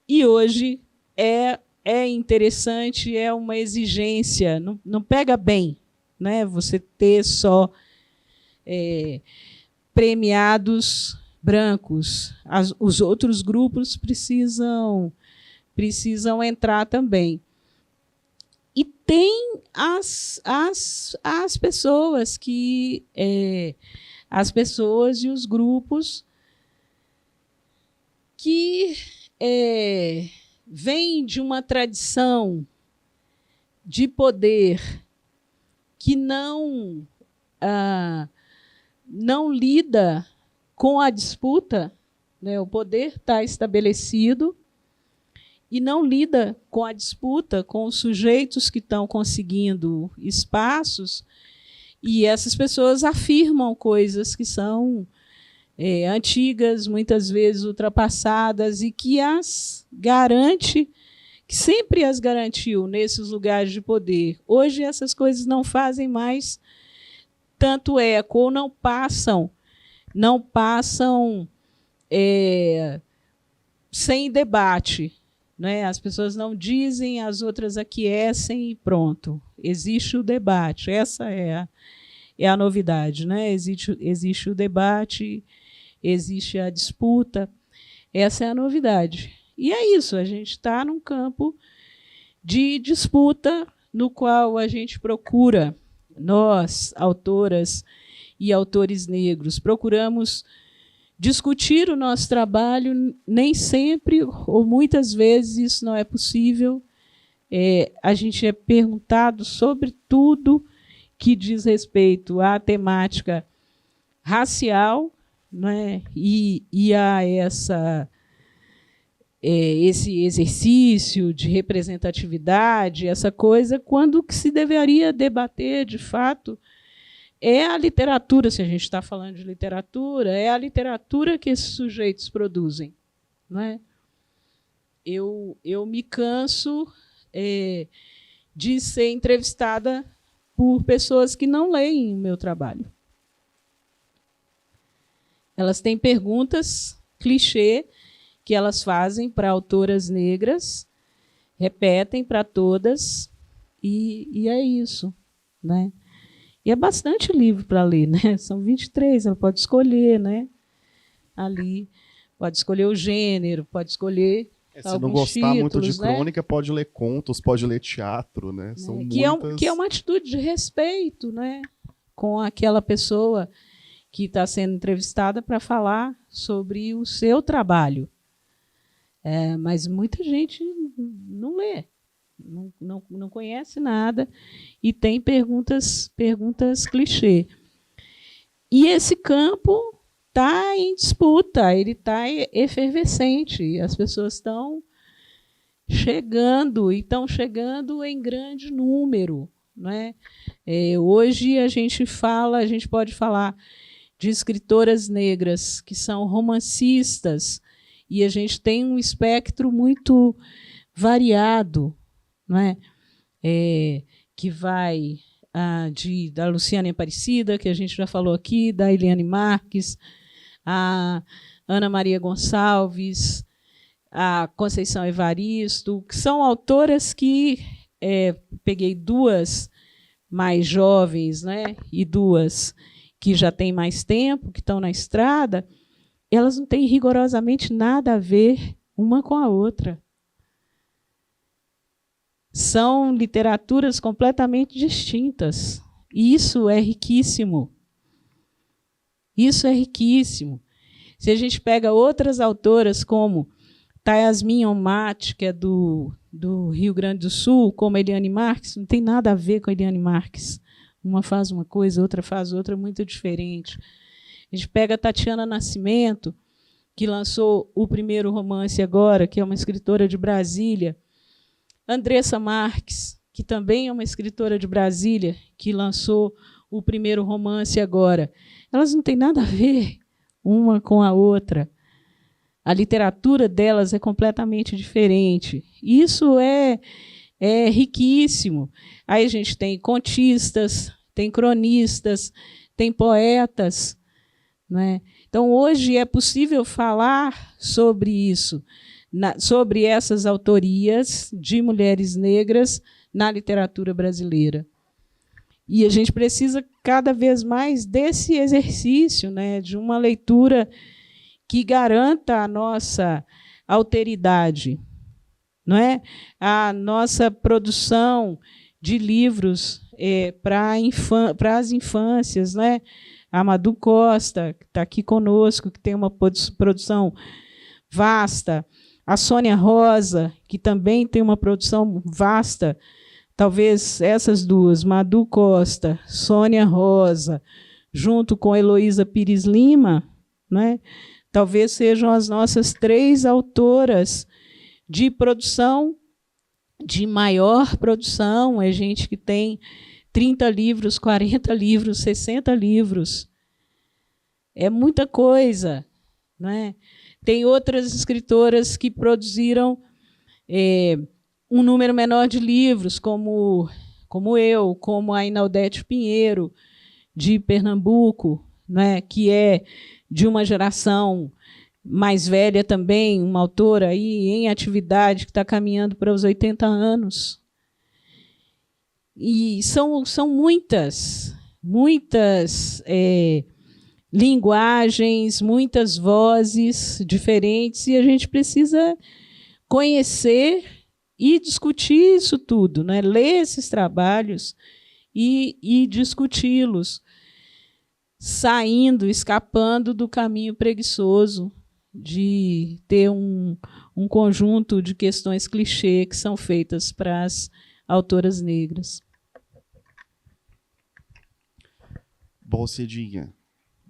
e hoje é interessante, é uma exigência. Não pega bem, né, você ter só premiados brancos. Os outros grupos precisam entrar também. E tem as pessoas que as pessoas e os grupos que vêm de uma tradição de poder que não lida com a disputa, né? O poder está estabelecido e não lida com a disputa com os sujeitos que estão conseguindo espaços, e essas pessoas afirmam coisas que são antigas, muitas vezes ultrapassadas, e que as garante, que sempre as garantiu nesses lugares de poder. Hoje essas coisas não fazem mais tanto eco, ou não passam sem debate. né? As pessoas não dizem, as outras aquecem e pronto. Existe o debate, essa é a novidade, né? Existe o debate, existe a disputa, essa é a novidade. E é isso, a gente está num campo de disputa no qual a gente procura, nós, autoras e autores negros, procuramos discutir o nosso trabalho, nem sempre ou muitas vezes isso não é possível. A gente é perguntado sobre tudo que diz respeito à temática racial, né, e a esse exercício de representatividade, essa coisa, quando o que se deveria debater, de fato, é a literatura, se a gente está falando de literatura, é a literatura que esses sujeitos produzem. Não é? Eu me canso de ser entrevistada por pessoas que não leem o meu trabalho. Elas têm perguntas clichê que elas fazem para autoras negras, repetem para todas, e é isso. Né? E é bastante livro para ler, né? São 23, ela pode escolher, né? Ali, pode escolher o gênero, pode escolher se não gostar títulos, muito de né? crônica, pode ler contos, pode ler teatro, né? São muitas... que é uma atitude de respeito, né? Com aquela pessoa que está sendo entrevistada para falar sobre o seu trabalho. Mas muita gente não lê, não conhece nada e tem perguntas clichê. E esse campo está em disputa, ele está efervescente, as pessoas estão chegando, e estão chegando em grande número. Né? Hoje a gente pode falar de escritoras negras que são romancistas, e a gente tem um espectro muito variado, não é? Que vai da Luciane Aparecida, que a gente já falou aqui, da Eliane Marques, a Ana Maria Gonçalves, a Conceição Evaristo, que são autoras que peguei duas mais jovens, né, e duas que já têm mais tempo, que estão na estrada. Elas não têm rigorosamente nada a ver uma com a outra. São literaturas completamente distintas. E isso é riquíssimo. Isso é riquíssimo. Se a gente pega outras autoras, como Yasmin Omati, que é do Rio Grande do Sul, como Eliane Marques, não tem nada a ver com a Eliane Marques. Uma faz uma coisa, outra faz outra, muito diferente. A gente pega a Tatiana Nascimento, que lançou o primeiro romance agora, que é uma escritora de Brasília. Andressa Marques, que também é uma escritora de Brasília, que lançou o primeiro romance agora. Elas não têm nada a ver uma com a outra. A literatura delas é completamente diferente. Isso é riquíssimo. Aí a gente tem contistas, tem cronistas, tem poetas. Não é? Então, hoje é possível falar sobre isso, sobre essas autorias de mulheres negras na literatura brasileira. E a gente precisa cada vez mais desse exercício, né, de uma leitura que garanta a nossa alteridade, não é? A nossa produção de livros para as infâncias, né? A Madu Costa, que está aqui conosco, que tem uma produção vasta. A Sônia Rosa, que também tem uma produção vasta. Talvez essas duas, Madu Costa, Sônia Rosa, junto com Heloísa Pires Lima, né, talvez sejam as nossas 3 autoras de produção, de maior produção. É gente que tem 30 livros, 40 livros, 60 livros. É muita coisa. Né? Tem outras escritoras que produziram um número menor de livros, como eu, como a Inaldete Pinheiro, de Pernambuco, né? Que é de uma geração mais velha também, uma autora aí em atividade, que está caminhando para os 80 anos. E são muitas linguagens, muitas vozes diferentes, e a gente precisa conhecer e discutir isso tudo, né? Ler esses trabalhos e discuti-los, escapando do caminho preguiçoso de ter um conjunto de questões clichê que são feitas para as autoras negras. Bom, Cidinha,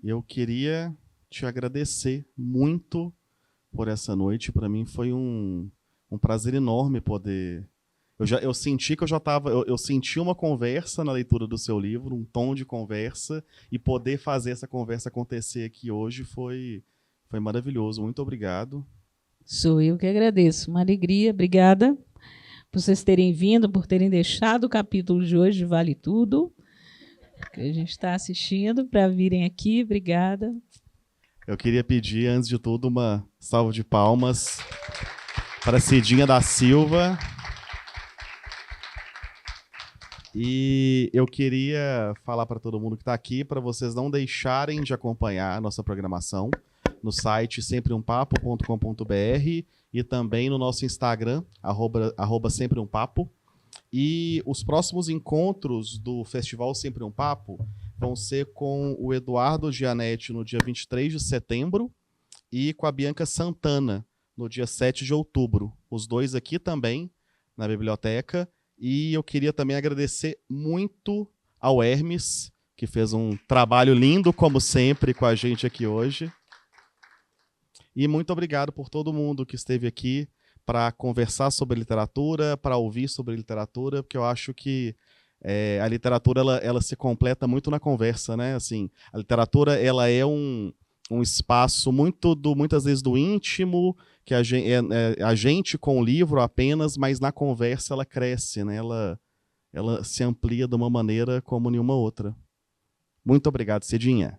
eu queria te agradecer muito por essa noite. Para mim foi um prazer enorme poder... Eu senti que eu senti uma conversa na leitura do seu livro, um tom de conversa, e poder fazer essa conversa acontecer aqui hoje foi maravilhoso. Muito obrigado. Sou eu que agradeço. Uma alegria. Obrigada por vocês terem vindo, por terem deixado o capítulo de hoje de Vale Tudo, que a gente está assistindo, para virem aqui. Obrigada. Eu queria pedir, antes de tudo, uma salva de palmas para Cidinha da Silva. E eu queria falar para todo mundo que está aqui, para vocês não deixarem de acompanhar a nossa programação no site sempreumpapo.com.br e também no nosso Instagram, @sempreumpapo. E os próximos encontros do Festival Sempre um Papo vão ser com o Eduardo Gianetti no dia 23 de setembro e com a Bianca Santana no dia 7 de outubro. Os dois aqui também na biblioteca. E eu queria também agradecer muito ao Hermes, que fez um trabalho lindo, como sempre, com a gente aqui hoje. E muito obrigado por todo mundo que esteve aqui para conversar sobre literatura, para ouvir sobre literatura, porque eu acho que a literatura ela se completa muito na conversa, né? Assim, a literatura ela é um espaço muitas vezes do íntimo, que a gente com o livro apenas, mas na conversa ela cresce, né? Ela se amplia de uma maneira como nenhuma outra. Muito obrigado, Cidinha.